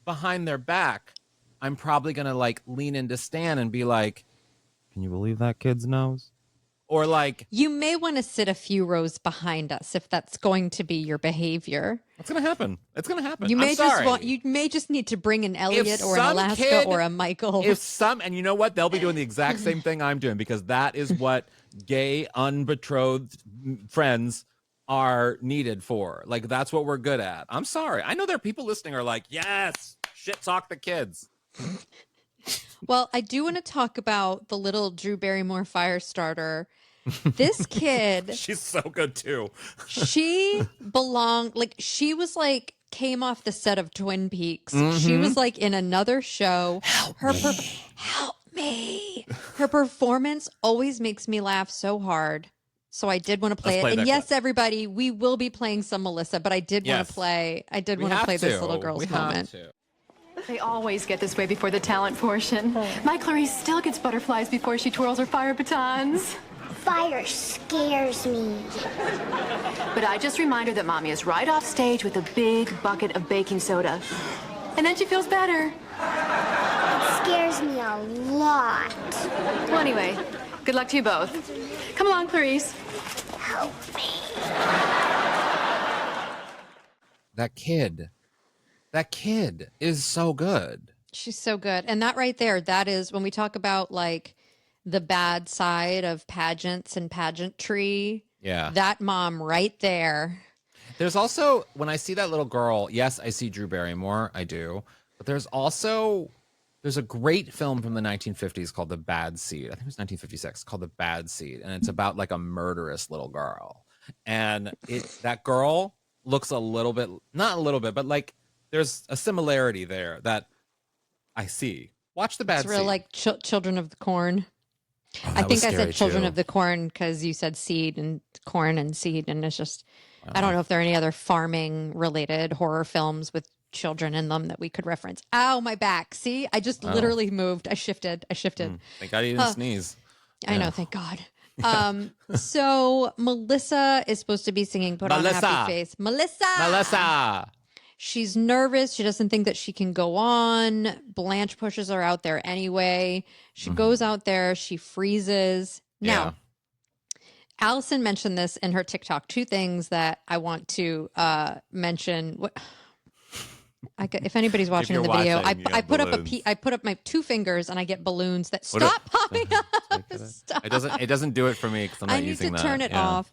behind their back, I'm probably going to lean into Stan and be like, can you believe that kid's nose? Or
you may want to sit a few rows behind us if that's going to be your behavior.
It's going to happen. You
may just need to bring an Elliot or an Alaska or a Michael.
And you know what? They'll be doing the exact same thing I'm doing because that is what gay unbetrothed friends are needed for. That's what we're good at. I'm sorry. I know there are people listening who are like, yes, shit talk the kids.
Well, I do want to talk about the little Drew Barrymore fire starter. This kid,
she's so good too.
She belonged, she was came off the set of Twin Peaks. She was in another show. Help me. Her performance always makes me laugh so hard. So I did want to play it. And yes, everybody, we will be playing some May-lissa, but I did want to play. I did want to play this little girl's moment.
They always get this way before the talent portion. My Clarice still gets butterflies before she twirls her fire batons.
Fire scares me.
But I just remind her that Mommy is right off stage with a big bucket of baking soda. And then she feels better.
It scares me a lot.
Well, anyway, good luck to you both. Come along, Clarice.
Help me.
That kid is so good.
She's so good. And that right there, that is when we talk about like the bad side of pageants and pageantry.
Yeah.
That mom right there.
There's also, when I see that little girl, yes, I see Drew Barrymore. I do. But there's a great film from the 1950s called The Bad Seed. I think it was 1956, called The Bad Seed. And it's about like a murderous little girl. And that girl looks a little bit, not a little bit, but like there's a similarity there that I see. Watch The Bad Seed.
It's real like Children of the Corn.
Oh,
I think I said Children
too.
of the Corn because you said seed and corn and seed. And it's just, I don't know if there are any other farming related horror films with children in them that we could reference. Ow, my back. See, I just literally moved. I shifted.
Thank God you didn't sneeze.
I know. Thank God. So May-lissa is supposed to be singing Put on a Happy Face. May-lissa. She's nervous. She doesn't think that she can go on. Blanche pushes her out there anyway. She goes out there. She freezes. Now, Alisan mentioned this in her TikTok. Two things that I want to mention. If anybody's watching in the video, I put up my two fingers and I get balloons that stop popping up. Stop.
It doesn't do it for me because I'm not using that.
I need to turn it off.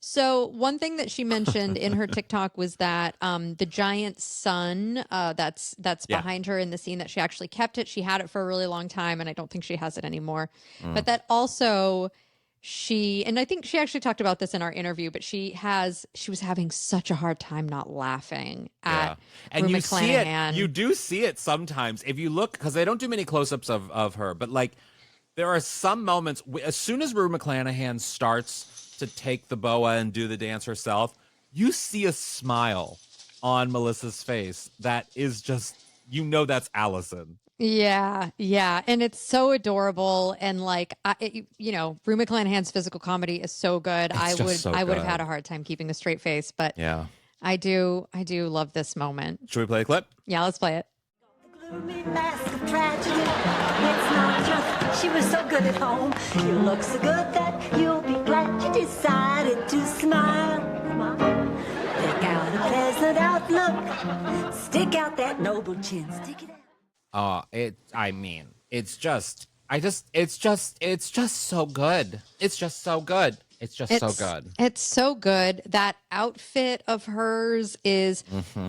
So one thing that she mentioned in her TikTok was that the giant sun that's behind her in the scene, that she actually kept it. She had it for a really long time, and I don't think she has it anymore. But that also and I think she actually talked about this in our interview, but she was having such a hard time not laughing at
and
Rue
you
McClanahan.
see it. You do see it sometimes if you look, because they don't do many close-ups of her, but like there are some moments as soon as Rue McClanahan starts to take the boa and do the dance herself, you see a smile on Melissa's face that is just, that's Alisan.
Yeah, and it's so adorable, and like Rue McClanahan's physical comedy is so good. I would have had a hard time keeping a straight face, but I do love this moment.
Should we play a clip?
Yeah, let's play it.
Gloomy mask of tragedy. It's not just she was so good at home. You look so good that you'll be glad you decided to smile. Pick out a pleasant outlook. Stick out that noble chin. Stick it out.
It's just so good. It's just so good. So good.
It's so good. That outfit of hers is,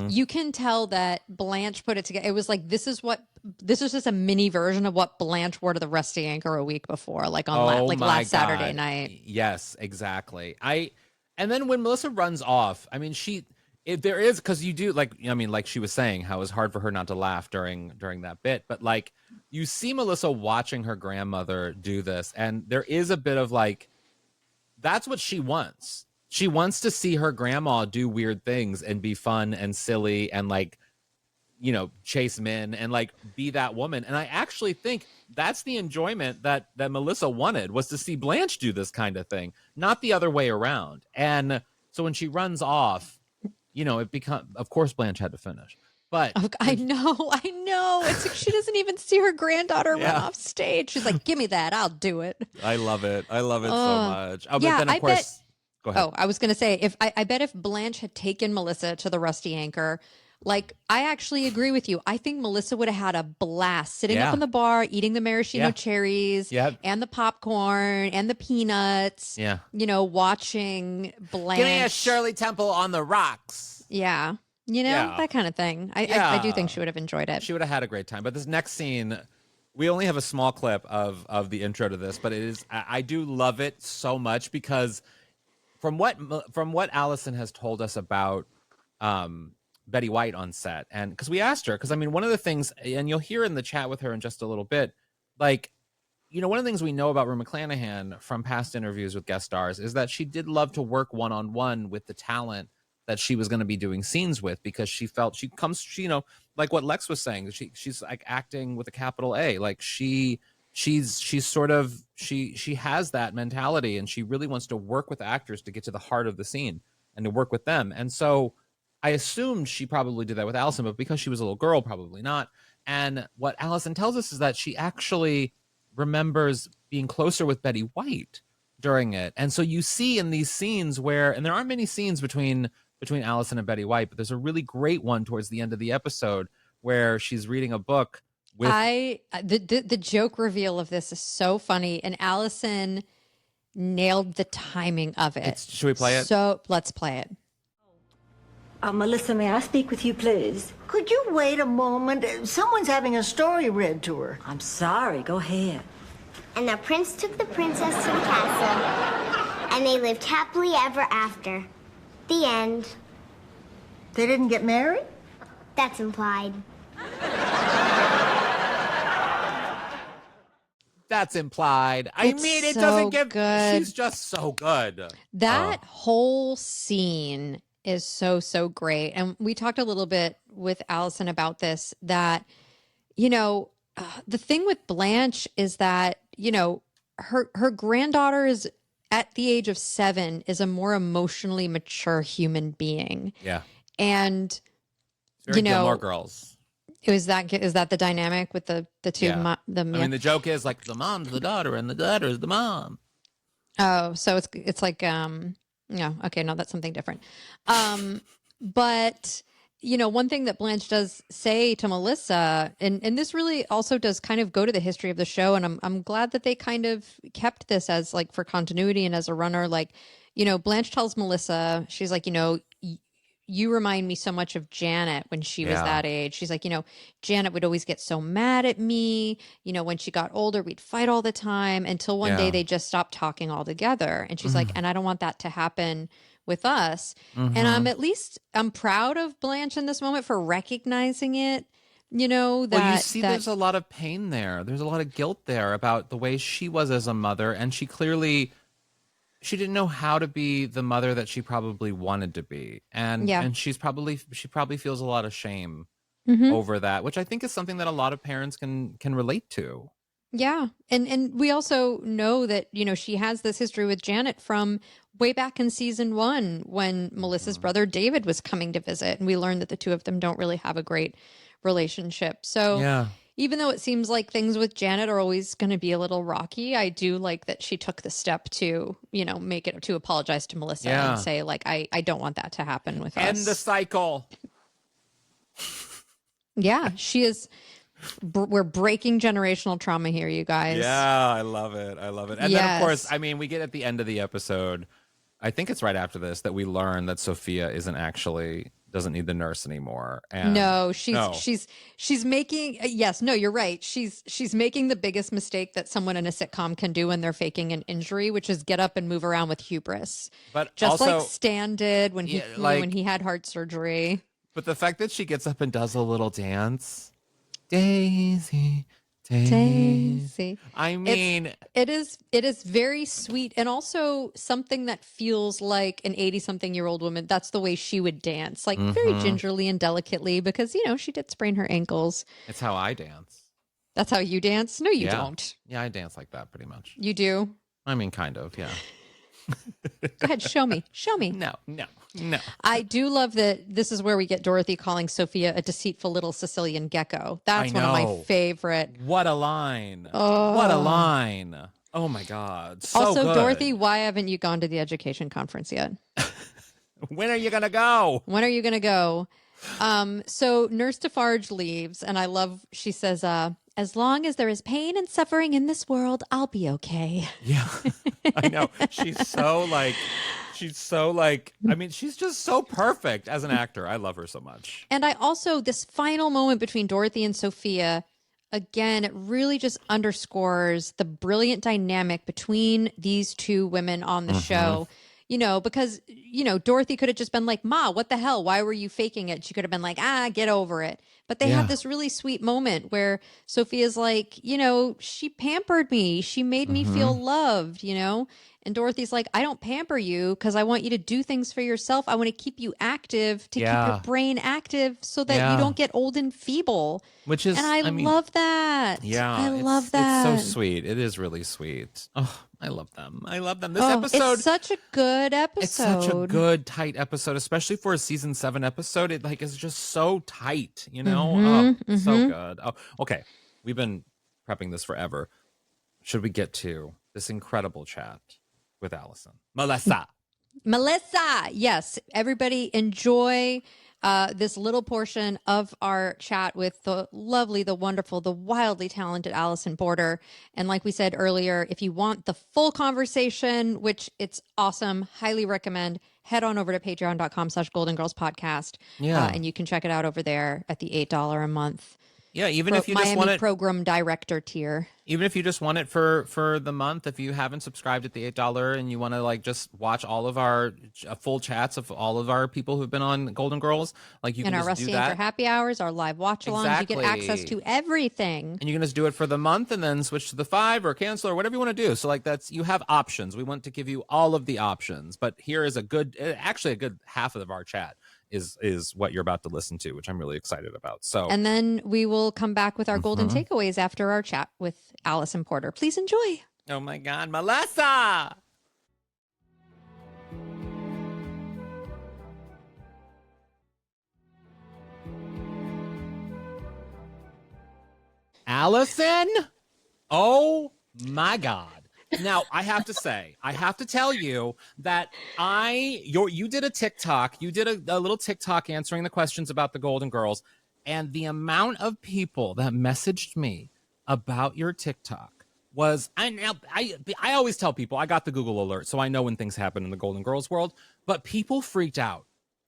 you can tell that Blanche put it together. It was like, this is just a mini version of what Blanche wore to the Rusty Anchor a week before, like on last Saturday night.
Yes, exactly. And then when Melissa runs off, I mean, because you do like she was saying how it was hard for her not to laugh during that bit, but like you see Melissa watching her grandmother do this, and there is a bit of like, that's what she wants. She wants to see her grandma do weird things and be fun and silly and like, chase men and like be that woman. And I actually think that's the enjoyment that Melissa wanted, was to see Blanche do this kind of thing, not the other way around. And so when she runs off, of course Blanche had to finish. But
I know. It's like she doesn't even see her granddaughter run off stage. She's like, "Give me that, I'll do it."
I love it so much. Oh, but then of course, go ahead.
Oh, I was gonna say, I bet if Blanche had taken Melissa to the Rusty Anchor, like, I actually agree with you. I think Melissa would have had a blast sitting up in the bar, eating the maraschino cherries and the popcorn and the peanuts.
Yeah,
watching Blanche.
Give me a Shirley Temple on the rocks.
Yeah. That kind of thing. I do think she would have enjoyed it.
She would have had a great time. But this next scene, we only have a small clip of the intro to this, but I do love it so much because from what Alisan has told us about Betty White on set, and because we asked her, because I mean, one of the things, and you'll hear in the chat with her in just a little bit, like, one of the things we know about Rue McClanahan from past interviews with guest stars is that she did love to work one-on-one with the talent that she was going to be doing scenes with, because she felt she like what Lex was saying. She's like acting with a capital A. Like she's sort of she has that mentality, and she really wants to work with actors to get to the heart of the scene and to work with them. And so I assumed she probably did that with Alisan, but because she was a little girl, probably not. And what Alisan tells us is that she actually remembers being closer with Betty White during it. And so you see in these scenes where, and there aren't many scenes between Alisan and Betty White, but there's a really great one towards the end of the episode where she's reading a book with
the joke reveal of this is so funny, and Alisan nailed the timing of it.
Should we play it?
So let's play it.
May-lissa, may I speak with you, please?
Could you wait a moment? Someone's having a story read to her.
I'm sorry. Go ahead.
And the prince took the princess to the castle, and they lived happily ever after. The end.
They didn't get married?
That's implied.
That's implied. I mean, it
so
doesn't give.
good.
She's just so good.
That whole scene is so great. And we talked a little bit with Alisan about this, that, the thing with Blanche is that, her granddaughter is at the age of 7 is a more emotionally mature human being.
Yeah.
And,
Very Gilmore Girls.
Is that the dynamic with the two?
Yeah. I mean, the joke is like the mom's the daughter and the daughter's the mom.
Oh, so it's like, no, okay, no, that's something different. But, one thing that Blanche does say to May-lissa, and this really also does kind of go to the history of the show, and I'm glad that they kind of kept this as like for continuity and as a runner. Like, Blanche tells May-lissa, she's like, you remind me so much of Janet when she was that age. She's like, Janet would always get so mad at me. When she got older, we'd fight all the time until one day they just stopped talking altogether. And she's like, and I don't want that to happen with us. And I'm proud of Blanche in this moment for recognizing it.
Well, you see there's a lot of pain there. There's a lot of guilt there about the way she was as a mother. And she didn't know how to be the mother that she probably wanted to be. And she probably feels a lot of shame over that, which I think is something that a lot of parents can relate to.
Yeah. And we also know that, she has this history with Janet from way back in season 1 when May-lissa's brother David was coming to visit. And we learned that the two of them don't really have a great relationship. So even though it seems like things with Janet are always going to be a little rocky, I do like that she took the step to, to apologize to May-lissa and say, like, I don't want that to happen with us.
End the cycle.
Yeah, she is. We're breaking generational trauma here, you guys.
Yeah, I love it. And then, of course, I mean, we get at the end of the episode, I think it's right after this, that we learn that Sophia doesn't need the nurse anymore. And
no, she's making you're right. She's making the biggest mistake that someone in a sitcom can do when they're faking an injury, which is get up and move around with hubris.
But
just
also,
like Stan did when he had heart surgery. But
the fact that she gets up and does a little dance, Daisy. I mean,
it is very sweet, and also something that feels like an 80-something-year-old woman. That's the way she would dance, like very gingerly and delicately, because she did sprain her ankles.
It's how I dance.
That's how you dance? No, you don't.
Yeah, I dance like that pretty much.
You do?
I mean, kind of, yeah.
Go ahead, show me.
No.
I do love that this is where we get Doherty calling Sophia a deceitful little Sicilian gecko. That's one of my favorite.
What a line. What a line. Oh my God. So
also,
good.
Dorothy, why haven't you gone to the education conference yet?
When are you going to go?
So Nurse DeFarge leaves, and I love, she says, as long as there is pain and suffering in this world, I'll be okay.
Yeah, I know. She's so like, I mean, she's just so perfect as an actor. I love her so much.
And I also, this final moment between Dorothy and Sophia, again, it really just underscores the brilliant dynamic between these two women on the show. because, Dorothy could have just been like, Ma, what the hell? Why were you faking it? She could have been like, get over it. But they have this really sweet moment where Sophia's like, she pampered me. She made me feel loved, And Dorothy's like, I don't pamper you because I want you to do things for yourself. I want to keep you active to keep your brain active so that you don't get old and feeble.
Which is,
and I love that.
Yeah.
I love that.
It's so sweet. It is really sweet. Oh, I love them. I love them. This episode.
It's such a good episode.
It's such a good, tight episode, especially for a season 7 episode. It is just so tight, So good. Oh, okay. We've been prepping this forever. Should we get to this incredible chat with Alisan?
May-lissa, yes. Everybody enjoy this little portion of our chat with the lovely, the wonderful, the wildly talented Alisan Porter. And like we said earlier, if you want the full conversation, which it's awesome, highly recommend, head on over to patreon.com/Golden Girls Podcast.
Yeah.
And you can check it out over there at the $8 a month.
Yeah, even if you just
Miami
want it,
program director tier.
even if you just want it for the month, if you haven't subscribed at the $8 and you want to just watch all of our full chats of all of our people who've been on Golden Girls, you can
our
just
Rusty
do
Angel
that.
happy hours, our live watch alongs,
Exactly.
you get access to everything.
And you can just do it for the month and then switch to the 5 or cancel or whatever you want to do. So you have options. We want to give you all of the options, but here is a good half of our chat is what you're about to listen to, which I'm really excited about. So,
and then we will come back with our golden takeaways after our chat with Alisan Porter. Please enjoy.
Oh my God, May-lissa! Alisan? Oh my God. Now, I have to tell you that you did a TikTok, you did a little TikTok answering the questions about the Golden Girls, and the amount of people that messaged me about your TikTok was, I always tell people I got the Google alert, so I know when things happen in the Golden Girls world, but people freaked out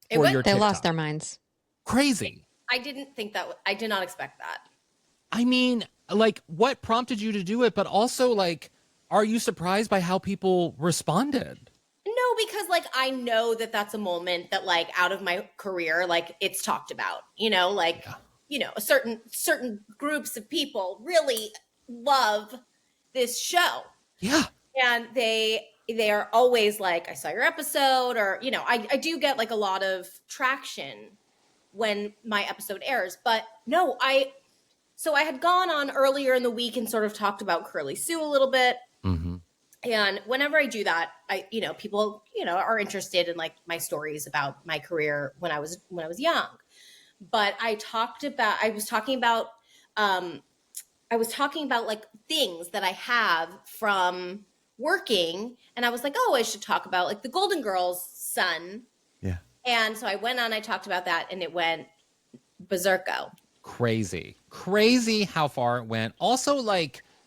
for your TikTok.
They lost their minds.
Crazy.
I didn't think that. I did not expect that.
I mean, what prompted you to do it, but also, are you surprised by how people responded?
No, because I know that that's a moment that out of my career, it's talked about, certain groups of people really love this show.
Yeah.
And they are always I saw your episode, or, I do get a lot of traction when my episode airs, but no, so I had gone on earlier in the week and sort of talked about Curly Sue a little bit.
Mm-hmm.
And whenever I do that, people, are interested in my stories about my career when I was young. But I was talking about things that I have from working, and I was like, oh, I should talk about the Golden Girls' son.
Yeah.
And so I went on, I talked about that, and it went berserko.
Crazy how far it went. Also,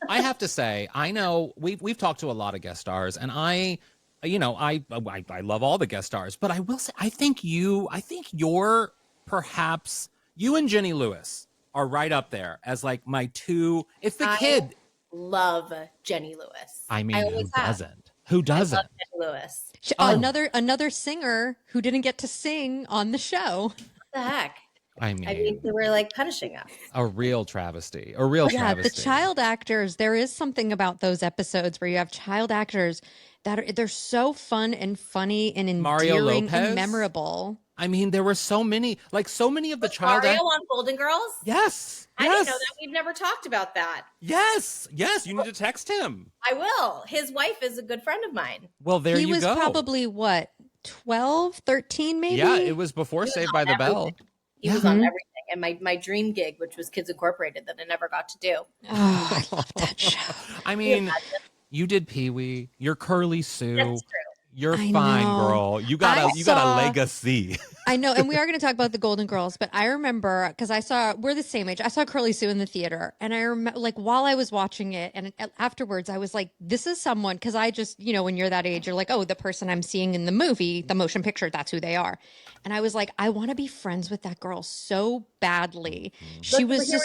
I have to say, I know we've talked to a lot of guest stars, and I love all the guest stars, but I will say, I think you're perhaps, you and Jenny Lewis are right up there as my two. It's the kid.
Love Jenny Lewis.
I mean, who doesn't?
I love Jenny Lewis.
Another singer who didn't get to sing on the show.
What the heck?
I mean,
they were punishing us.
A real travesty.
Yeah, the child actors. There is something about those episodes where you have child actors they're so fun and funny and endearing and memorable.
I mean, there were so many of the child
Mario on Golden Girls.
Yes,
I didn't know that. We've never talked about that.
Yes. You need to text him.
I will. His wife is a good friend of mine.
Well, there you go.
He was probably 12, 13 maybe?
Yeah, it was before Saved by the Bell.
He was on everything. And my dream gig, which was Kids Incorporated, that I never got to do.
Oh, I love that show.
I mean, you did Pee-wee. You're Curly Sue.
That's true.
You're fine, girl. You got a legacy.
I know, and we are going to talk about the Golden Girls, but I remember because we're the same age. I saw Curly Sue in the theater, and I remember while I was watching it, and afterwards, I was like, "This is someone." Because I just, when you're that age, you're like, "Oh, the person I'm seeing in the movie, the motion picture, that's who they are." And I was like, "I want to be friends with that girl so badly." She was just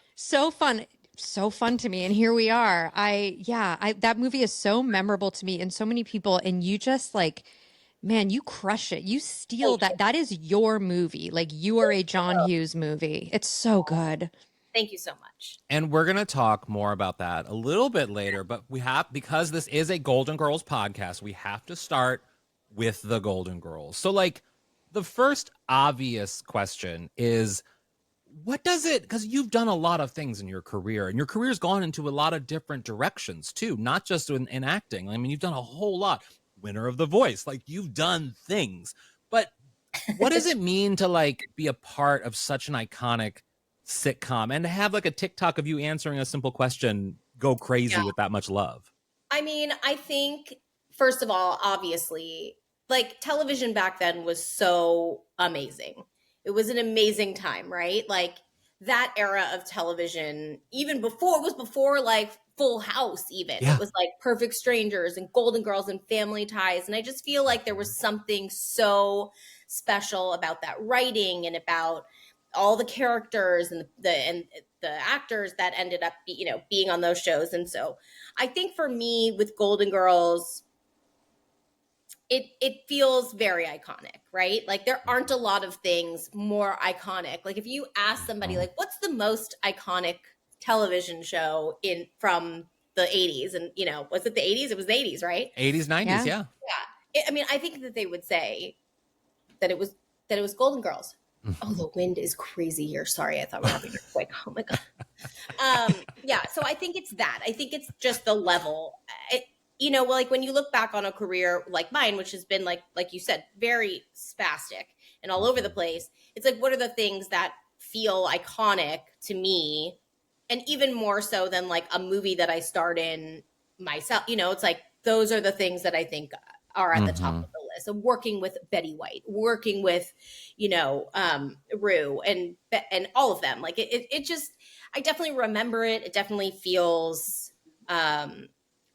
so fun to me, and here we are. That movie is so memorable to me and so many people, and you just Man, you crush it. You steal that. That is your movie. Like you are a John Hughes movie. It's so good.
Thank you so much.
And we're going to talk more about that a little bit later, but because this is a Golden Girls podcast, we have to start with the Golden Girls. So like the first obvious question is, what does it, because you've done a lot of things in your career, and your career's gone into a lot of different directions too, not just in acting. I mean, you've done a whole lot. Winner of The Voice, like you've done things, but what does it mean to like be a part of such an iconic sitcom and to have like a TikTok of you answering a simple question go crazy with that much love?
I mean, I think, first of all, obviously, like television back then was so amazing. It was an amazing time, right? Like that era of television, even before, it was before like Full House even. It was like Perfect Strangers and Golden Girls and Family Ties. And I just feel like there was something so special about that writing and about all the characters and the actors that ended up being on those shows. And so I think for me with Golden Girls, it feels very iconic, right? Like there aren't a lot of things more iconic. Like if you ask somebody like, what's the most iconic television show from the 80s? And was it the 80s? It was the 80s, right?
80s, 90s, yeah.
I mean, I think that they would say that it was Golden Girls. Oh, the wind is crazy here. Sorry, I thought we were having an earthquake. Oh my god. So I think it's that. I think it's just the level. Like when you look back on a career like mine, which has been like you said, very spastic and all over the place. It's like, what are the things that feel iconic to me? And even more so than like a movie that I starred in myself, it's like, those are the things that I think are at the top of the list. Of working with Betty White, working with, Rue and all of them. Like it just, I definitely remember it. It definitely feels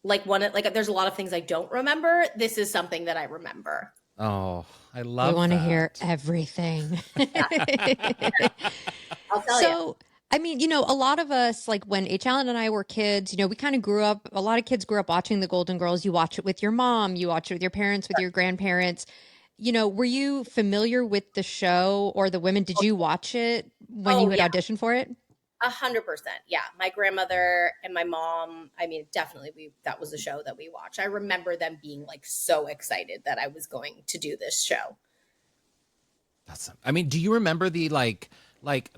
like there's a lot of things I don't remember. This is something that I remember.
Oh, I love.
We want to hear everything.
I'll tell you.
I mean, a lot of us, like when HAlan and I were kids, we kind of grew up, a lot of kids grew up watching the Golden Girls. You watch it with your mom, you watch it with your parents, with your grandparents. Were you familiar with the show or the women? Did you watch it when you had auditioned for it?
100%. Yeah. My grandmother and my mom, I mean, definitely that was a show that we watched. I remember them being like so excited that I was going to do this show.
I mean, do you remember the like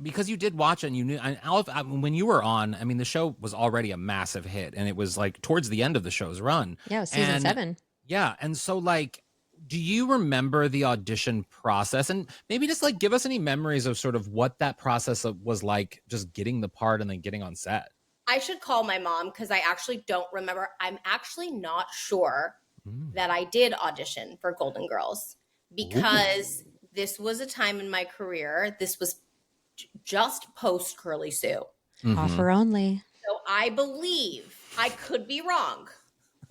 because you did watch it and you knew, and when you were on, I mean, the show was already a massive hit and it was like towards the end of the show's run.
Yeah, season 7.
Yeah. And so like, do you remember the audition process? And maybe just like give us any memories of sort of what that process was like, just getting the part and then getting on set.
I should call my mom because I actually don't remember. I'm actually not sure that I did audition for Golden Girls because this was a time in my career. This was just post Curly Sue.
Offer only.
So I believe, I could be wrong,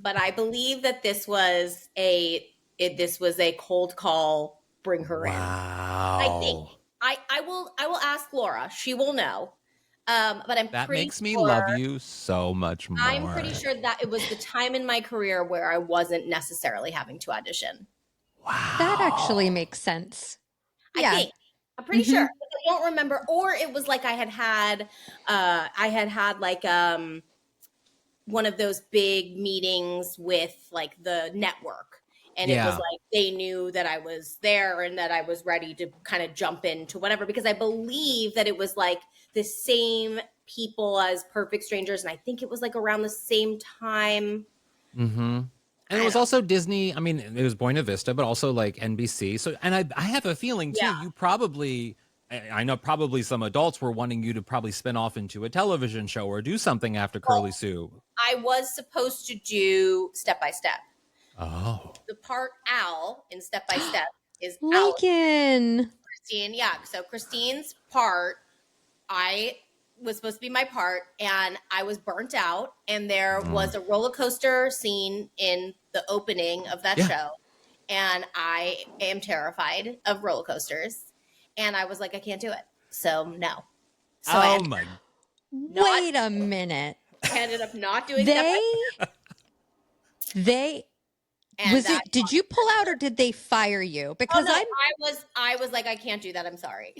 but I believe that this was a cold call, bring her in. I think. I will ask Laura. She will know. But
that makes me love you so much more.
I'm pretty sure that it was the time in my career where I wasn't necessarily having to audition.
Wow.
That actually makes sense.
I think. I'm pretty sure. I don't remember. Or it was like I had like one of those big meetings with like the network. And it was like they knew that I was there and that I was ready to kind of jump into whatever, because I believe that it was like the same people as Perfect Strangers. And I think it was like around the same time.
Mm-hmm. And it was also Disney. I mean, it was Buena Vista, but also like NBC. So, and I have a feeling too, you probably, I know probably some adults were wanting you to probably spin off into a television show or do something after Curly Sue.
I was supposed to do Step by Step.
Oh.
The part Al in Step by Step is
Lincoln.
Christine. Yeah. So Christine's part, was supposed to be my part, and I was burnt out, and there was a roller coaster scene in the opening of that show, and I am terrified of roller coasters, and I was like, I can't do it. So no. So
wait a minute.
I ended up not doing
they
And
did you pull out or did they fire you? Because
I was like, I can't do that. I'm sorry.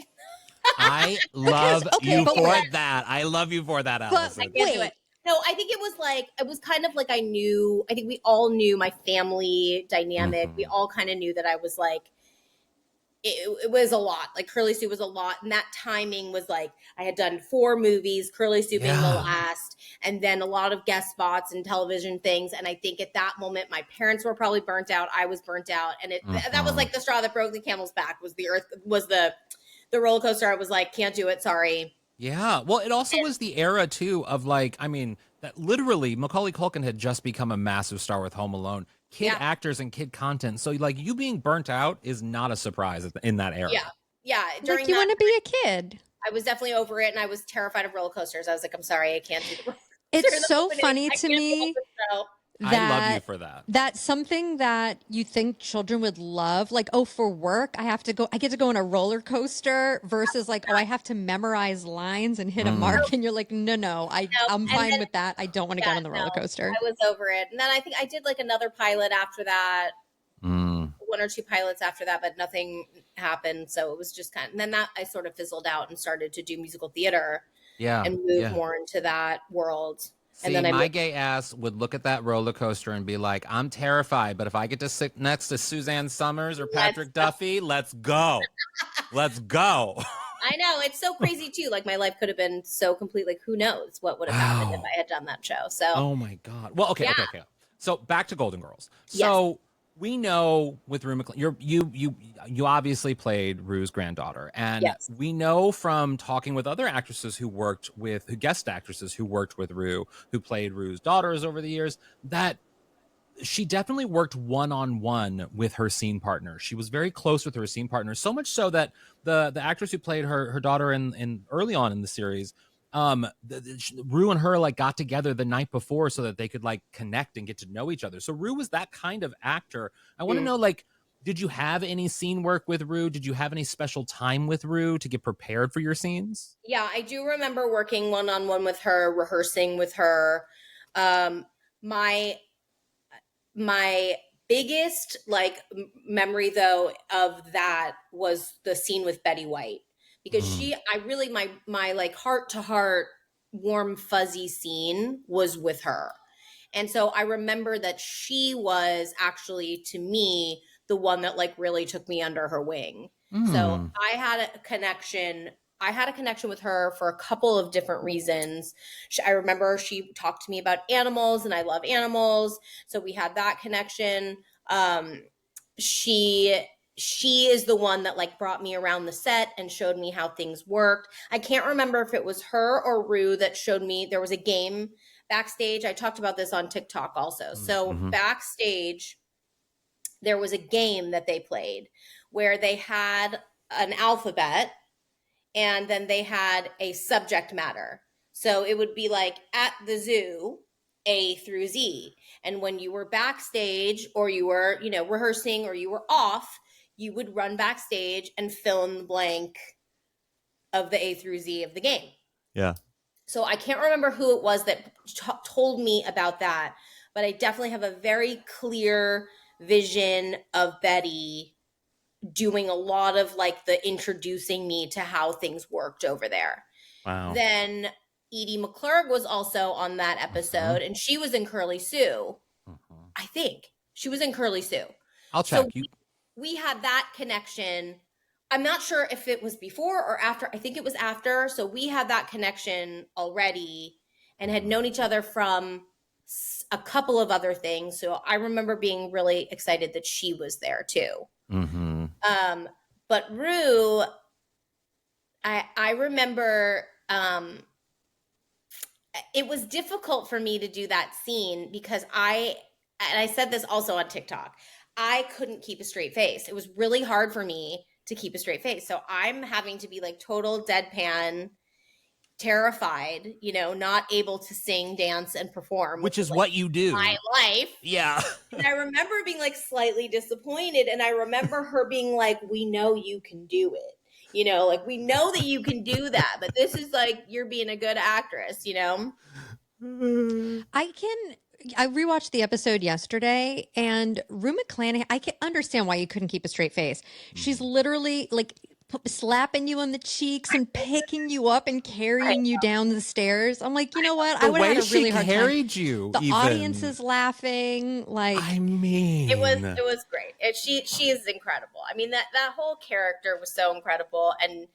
I love you
but
for
wait.
that. I love you for that,
But
Allison.
I can't do
wait.
it. No, I think it was kind of like I think we all knew my family dynamic. We all kind of knew that I was like, it was a lot. Like Curly Sue was a lot. And that timing was like, I had done 4 movies, Curly Sue being the last, and then a lot of guest spots and television things. And I think at that moment, my parents were probably burnt out. I was burnt out. And that was like the straw that broke the camel's back was the roller coaster. I was like, can't do it. Sorry.
Yeah. Well, it also was the era too of like, I mean, that literally Macaulay Culkin had just become a massive star with Home Alone. Kid actors and kid content. So like you being burnt out is not a surprise in that era.
Yeah. Yeah.
Like you want to be a kid.
I was definitely over it, and I was terrified of roller coasters. I was like, I'm sorry, I can't do the roller coaster.
It's so funny to me
I love you for that.
That's something that you think children would love. Like, oh, for work, I get to go on a roller coaster versus like, oh, I have to memorize lines and hit a mark. And you're like, no, I'm fine with that. I don't want to go on the roller coaster.
I was over it. And then I think I did like another pilot after that, 1 or 2 pilots after that, but nothing happened. So it was just and then that I sort of fizzled out and started to do musical theater and move more into that world.
See,
and then
my gay ass would look at that roller coaster and be like, I'm terrified, but if I get to sit next to Suzanne Summers or Patrick Duffy, let's go. Let's go.
I know. It's so crazy, too. Like, my life could have been so complete. Like, who knows what would have happened if I had done that show. So.
Oh, my God. Well, okay. So, back to Golden Girls. So, we know with Rue McClanahan, you obviously played Rue's granddaughter, and we know from talking with other actresses who guest actresses who worked with Rue, who played Rue's daughters over the years, that she definitely worked one-on-one with her scene partner. She was very close with her scene partner, so much so that the actress who played her daughter in early on in the series, Rue and her like got together the night before so that they could like connect and get to know each other. So Rue was that kind of actor. I want to know, like, did you have any scene work with Rue? Did you have any special time with Rue to get prepared for your scenes?
Yeah, I do remember working one-on-one with her, rehearsing with her. My biggest like memory though of that was the scene with Betty White. Because my like heart to heart, warm, fuzzy scene was with her. And so I remember that she was actually, to me, the one that like really took me under her wing. So I had a connection. I had a connection with her for a couple of different reasons. I remember she talked to me about animals, and I love animals. So we had that connection. She is the one that like brought me around the set and showed me how things worked. I can't remember if it was her or Rue that showed me. There was a game backstage. I talked about this on TikTok also. So backstage, there was a game that they played where they had an alphabet and then they had a subject matter. So it would be like at the zoo, A through Z. And when you were backstage or you were, rehearsing or you were off, you would run backstage and fill in the blank of the A through Z of the game.
Yeah.
So I can't remember who it was that told me about that, but I definitely have a very clear vision of Betty doing a lot of like the introducing me to how things worked over there.
Wow.
Then Edie McClurg was also on that episode, and she was in Curly Sue. I think she was in Curly Sue.
I'll check.
So we had that connection. I'm not sure if it was before or after. I think it was after. So we had that connection already and had known each other from a couple of other things. So I remember being really excited that she was there too. But Rue, I remember it was difficult for me to do that scene because I said this also on TikTok, I couldn't keep a straight face. It was really hard for me to keep a straight face. So I'm having to be like total deadpan, terrified, not able to sing, dance, and perform.
Which is
like
what you do.
My life.
Yeah.
And I remember being like slightly disappointed. And I remember her being like, we know you can do it. Like we know that you can do that, but this is like, you're being a good actress,
I rewatched the episode yesterday, and Rue McClanahan, I can understand why you couldn't keep a straight face. She's literally like slapping you on the cheeks and picking you up and carrying you down the stairs. I'm like, you know what? I
The
would have
way
had a
she
really hard time.
carried you,
The
even.
audience is laughing. Like,
I mean,
it was great. She is incredible. I mean, that whole character was so incredible, and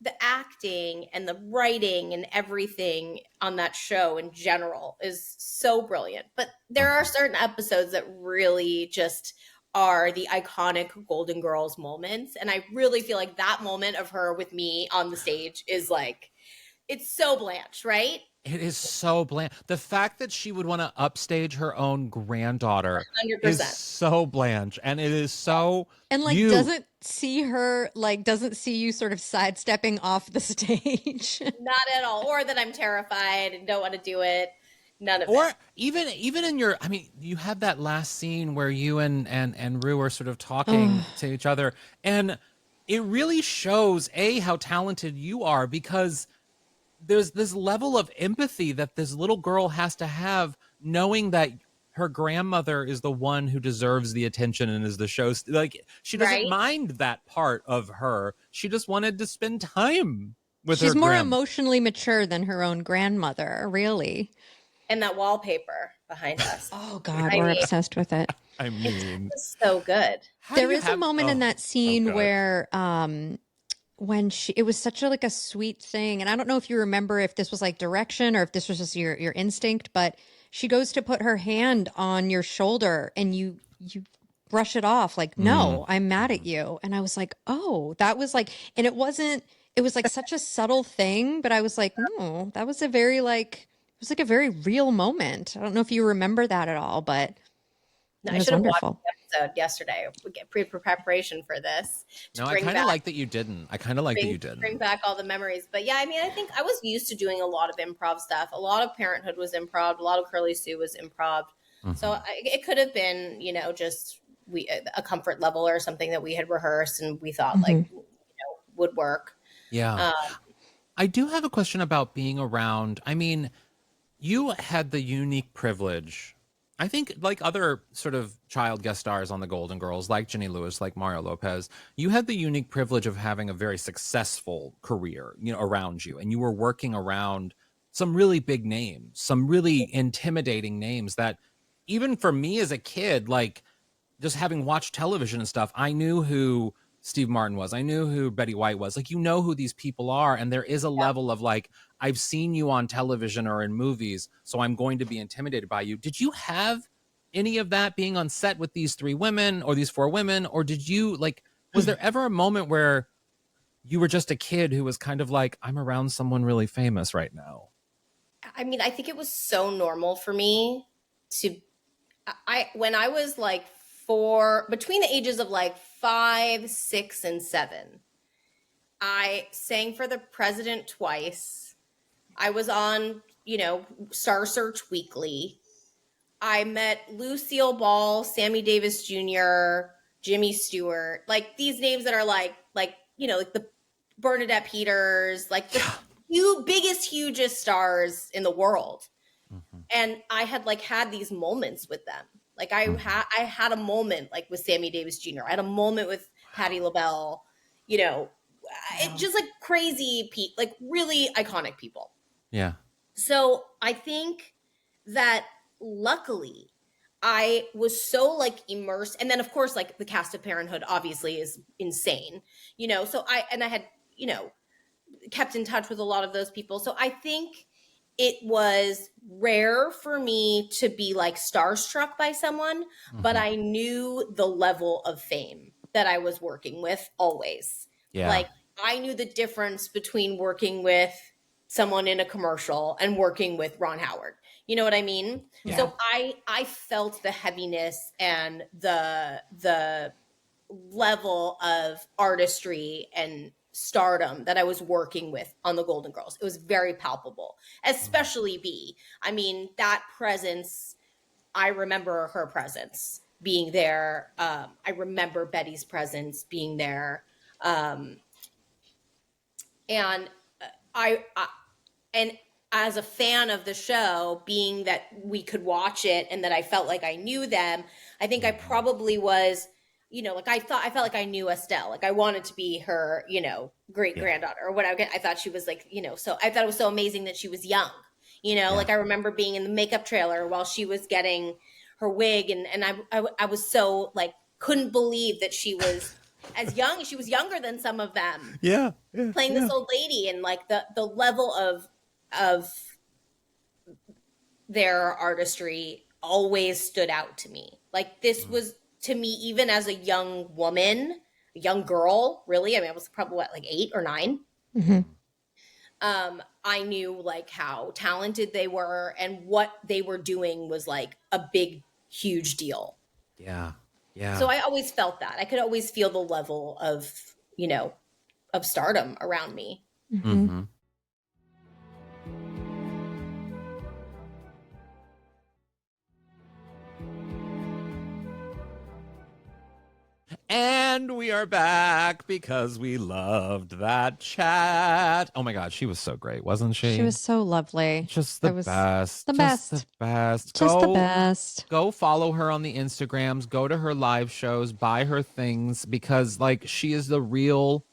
the acting and the writing and everything on that show in general is so brilliant. But there are certain episodes that really just are the iconic Golden Girls moments. And I really feel like that moment of her with me on the stage is like, it's so Blanche, right?
It is so Blanche. The fact that she would want to upstage her own granddaughter
100%.
is so Blanche. And it is so...
and like doesn't see you sort of sidestepping off the stage.
Not at all. Or that I'm terrified and don't want to do it. None of it.
Or even in your... I mean, you had that last scene where you and Rue are sort of talking to each other. And it really shows, how talented you are, because... there's this level of empathy that this little girl has to have, knowing that her grandmother is the one who deserves the attention and is the show's like, she doesn't mind that part of her. She just wanted to spend time with her.
She's more emotionally mature than her own grandmother, really.
And that wallpaper behind us.
Oh God, we're obsessed with it.
I mean,
it's so good.
There is a moment in that scene where, when it was such a sweet thing. And I don't know if you remember if this was like direction or if this was just your instinct, but she goes to put her hand on your shoulder and you brush it off. Like, no, I'm mad at you. And I was like, oh, that was like, and it was like such a subtle thing, but I was like, no, that was a very it was like a very real moment. I don't know if you remember that at all, but
no,
it
I
was
should have watched
wonderful.
the episode yesterday. We get preparation for this.
No, I kind of like that you didn't. I kind of like that you didn't.
Bring back all the memories. But yeah, I mean, I think I was used to doing a lot of improv stuff. A lot of Parenthood was improv. A lot of Curly Sue was improv. So it could have been, just a comfort level or something that we had rehearsed and we thought would work.
Yeah. I do have a question about being around. I mean, you had the unique privilege, I think, like other sort of child guest stars on the Golden Girls, like Jenny Lewis, like Mario Lopez, you had the unique privilege of having a very successful career, around you. And you were working around some really big names, some really intimidating names that even for me as a kid, like just having watched television and stuff, I knew who Steve Martin was. I knew who Betty White was. Like, who these people are. And there is a level of like, I've seen you on television or in movies, so I'm going to be intimidated by you. Did you have any of that being on set with these 3 women or these 4 women? Or did you was there ever a moment where you were just a kid who was kind of like, I'm around someone really famous right now?
I mean, I think it was so normal for me when I was like 4, between the ages of like 5, 6, and 7, I sang for the president twice. I was on, Star Search Weekly. I met Lucille Ball, Sammy Davis Jr., Jimmy Stewart, like these names that are like the Bernadette Peters, like the biggest, hugest stars in the world. And I had had these moments with them. Like I had a moment like with Sammy Davis Jr. I had a moment with Patti LaBelle, it just like crazy, like really iconic people.
Yeah.
So I think that luckily I was so immersed. And then of course, the cast of Parenthood obviously is insane, so I had, kept in touch with a lot of those people. So I think it was rare for me to be starstruck by someone, but I knew the level of fame that I was working with always.
Yeah.
I knew the difference between working with someone in a commercial and working with Ron Howard. You know what I mean? Yeah. So I felt the heaviness and the level of artistry and stardom that I was working with on the Golden Girls. It was very palpable, especially B. I mean, that presence, I remember her presence being there. I remember Betty's presence being there. And as a fan of the show, being that we could watch it and that I felt like I knew them, I think I probably was, like I felt like I knew Estelle. Like I wanted to be her, great granddaughter or whatever. I thought she was like, so I thought it was so amazing that she was young, like I remember being in the makeup trailer while she was getting her wig. And I was so like, couldn't believe that she was as young. She was younger than some of them.
Yeah.
Playing this old lady, and like the level of their artistry always stood out to me. Like this was, to me, even as a young woman, a young girl, really. I mean, I was probably like 8 or 9.
Mm-hmm.
I knew like how talented they were, and what they were doing was like a big, huge deal.
Yeah.
So I always felt that. I could always feel the level of, of stardom around me.
Mm-hmm. And we are back because we loved that chat. Oh my God, she was so great, wasn't she?
She was so lovely.
Just the best.
The
Just
best.
the best.
Just the best.
Go follow her on the Instagrams. Go to her live shows. Buy her things, because like she is the real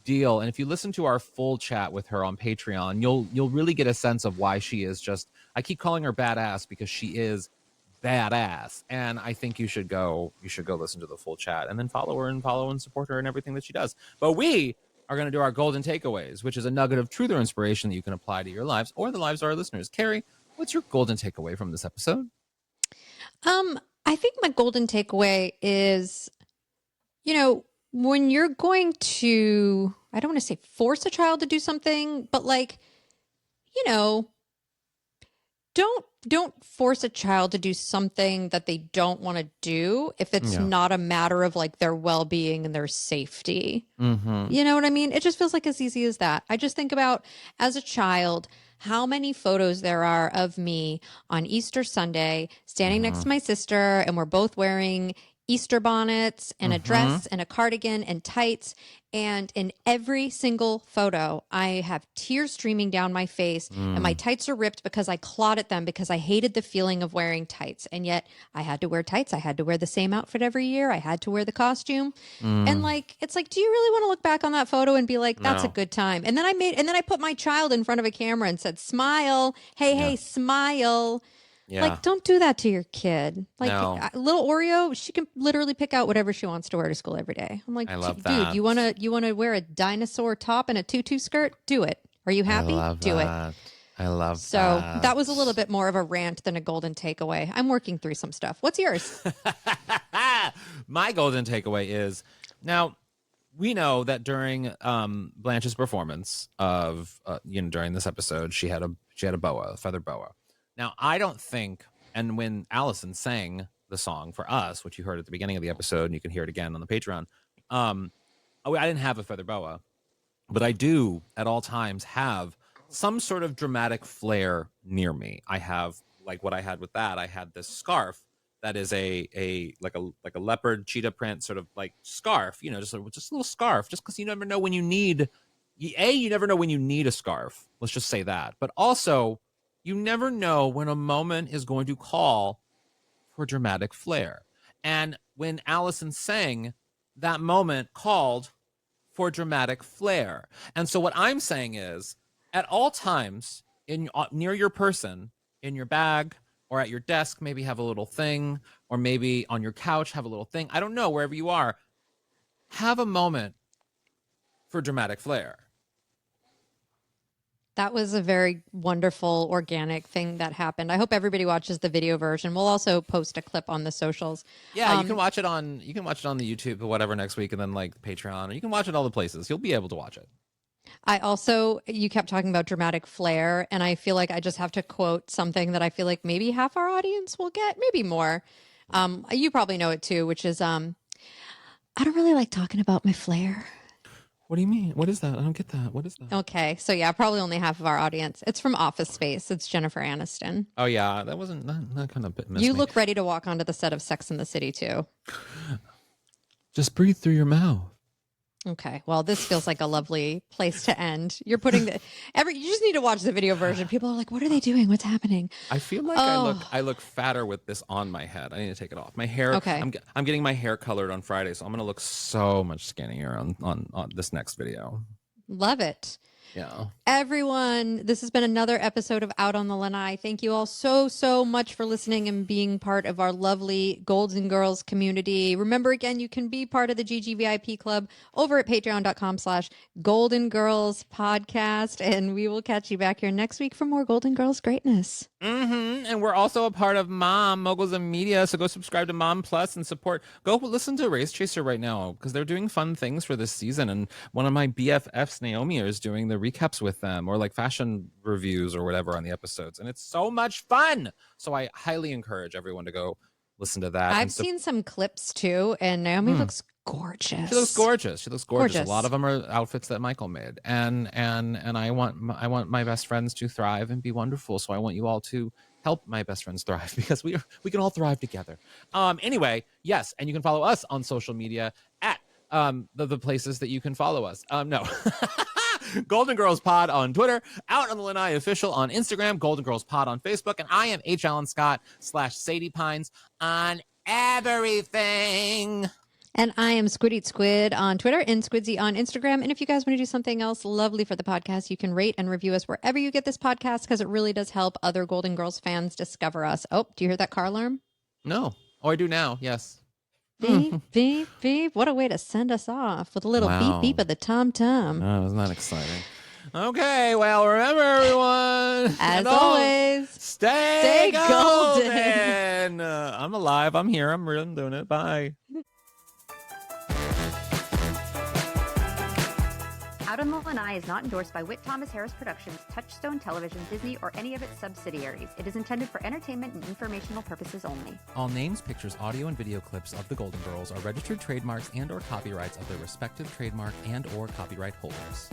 deal. And if you listen to our full chat with her on Patreon, you'll really get a sense of why she is just. I keep calling her badass because she is badass, and I think you should go listen to the full chat and then follow her and support her and everything that she does. But we are going to do our golden takeaways, which is a nugget of truth or inspiration that you can apply to your lives or the lives of our listeners. Kerri, what's your golden takeaway from this episode?
I think my golden takeaway is, when you're going to, I don't want to say force a child to do something, but like, don't force a child to do something that they don't want to do if it's not a matter of like their well-being and their safety.
Mm-hmm.
You know what I mean? It just feels like as easy as that. I just think about, as a child, how many photos there are of me on Easter Sunday standing next to my sister, and we're both wearing Easter bonnets and a dress and a cardigan and tights. And in every single photo, I have tears streaming down my face, and my tights are ripped because I clawed at them because I hated the feeling of wearing tights. And yet I had to wear tights. I had to wear the same outfit every year. I had to wear the costume. And like, it's like, do you really want to look back on that photo and be like, that's a good time? And then I put my child in front of a camera and said, smile. Hey, smile.
Yeah.
Like, don't do that to your kid. Like,
No.
Little Oreo, she can literally pick out whatever she wants to wear to school every day. I'm like,
I love
dude,
that.
you wanna wear a dinosaur top and a tutu skirt? Do it. Are you happy? Do it.
I love
So that was a little bit more of a rant than a golden takeaway. I'm working through some stuff. What's yours?
My golden takeaway is, now we know that during Blanche's performance of during this episode, she had a boa, a feather boa. Now, I don't think, and when Alisan sang the song for us, which you heard at the beginning of the episode, and you can hear it again on the Patreon, I didn't have a feather boa, but I do at all times have some sort of dramatic flair near me. I have, like what I had with that, I had this scarf that is a leopard cheetah print sort of like scarf, just a little scarf, just because you never know when you need, you never know when you need a scarf. Let's just say that. But also, you never know when a moment is going to call for dramatic flair. And when Alisan sang, that moment called for dramatic flair. And so what I'm saying is, at all times, near your person, in your bag, or at your desk, maybe have a little thing, or maybe on your couch, have a little thing. I don't know, wherever you are, have a moment for dramatic flair.
That was a very wonderful, organic thing that happened. I hope everybody watches the video version. We'll also post a clip on the socials.
Yeah, you can watch it on the YouTube or whatever next week, and then like Patreon, or you can watch it all the places. You'll be able to watch it.
You kept talking about dramatic flair, and I feel like I just have to quote something that I feel like maybe half our audience will get, maybe more. You probably know it too, which is, I don't really like talking about my flair.
What do you mean? What is that? I don't get that. What is that?
Okay, so yeah, probably only half of our audience. It's from Office Space. It's Jennifer Aniston.
Oh yeah, that wasn't that kind of bit.
You look ready to walk onto the set of Sex and the City too.
Just breathe through your mouth.
Okay. Well, this feels like a lovely place to end. You're putting you just need to watch the video version. People are like, what are they doing? What's happening?
I feel like I look fatter with this on my head. I need to take it off. My hair.
Okay.
I'm getting my hair colored on Friday, so I'm gonna look so much skinnier on this next video.
Love it.
Yeah.
Everyone, this has been another episode of Out on the Lanai. Thank you all so much for listening and being part of our lovely Golden Girls community. Remember, again, you can be part of the GGVIP Club over at patreon.com/Golden Girls Podcast. And we will catch you back here next week for more Golden Girls greatness.
And we're also a part of Mom, Moguls of Media. So go subscribe to Mom Plus and support. Go listen to Race Chaser right now because they're doing fun things for this season. And one of my BFFs, Naomi, is doing the recaps with them or like fashion reviews or whatever on the episodes. And it's so much fun. So I highly encourage everyone to go listen to that.
I've seen some clips too, and Naomi looks gorgeous.
She looks gorgeous. A lot of them are outfits that Michael made. And I want my best friends to thrive and be wonderful. So I want you all to help my best friends thrive because we can all thrive together. Anyway, yes, and you can follow us on social media at the places that you can follow us. No. Golden Girls Pod on Twitter, Out on the Lanai Official on Instagram, Golden Girls Pod on Facebook, and I am HAlanScott /Sadie Pines on everything.
And I am Squid Eat Squid on Twitter and Squidsy on Instagram. And if you guys want to do something else lovely for the podcast, you can rate and review us wherever you get this podcast because it really does help other Golden Girls fans discover us. Oh, do you hear that car alarm?
No. Oh, I do now. Yes.
Beep, beep, beep. What a way to send us off with a little beep, beep of the tom-tom.
Oh, isn't that exciting? Okay, well, remember, everyone.
As always,
stay golden. I'm alive. I'm here. I'm really doing it. Bye.
Out on the Lanai is not endorsed by Whit Thomas Harris Productions, Touchstone Television, Disney, or any of its subsidiaries. It is intended for entertainment and informational purposes only.
All names, pictures, audio, and video clips of the Golden Girls are registered trademarks and/or copyrights of their respective trademark and/or copyright holders.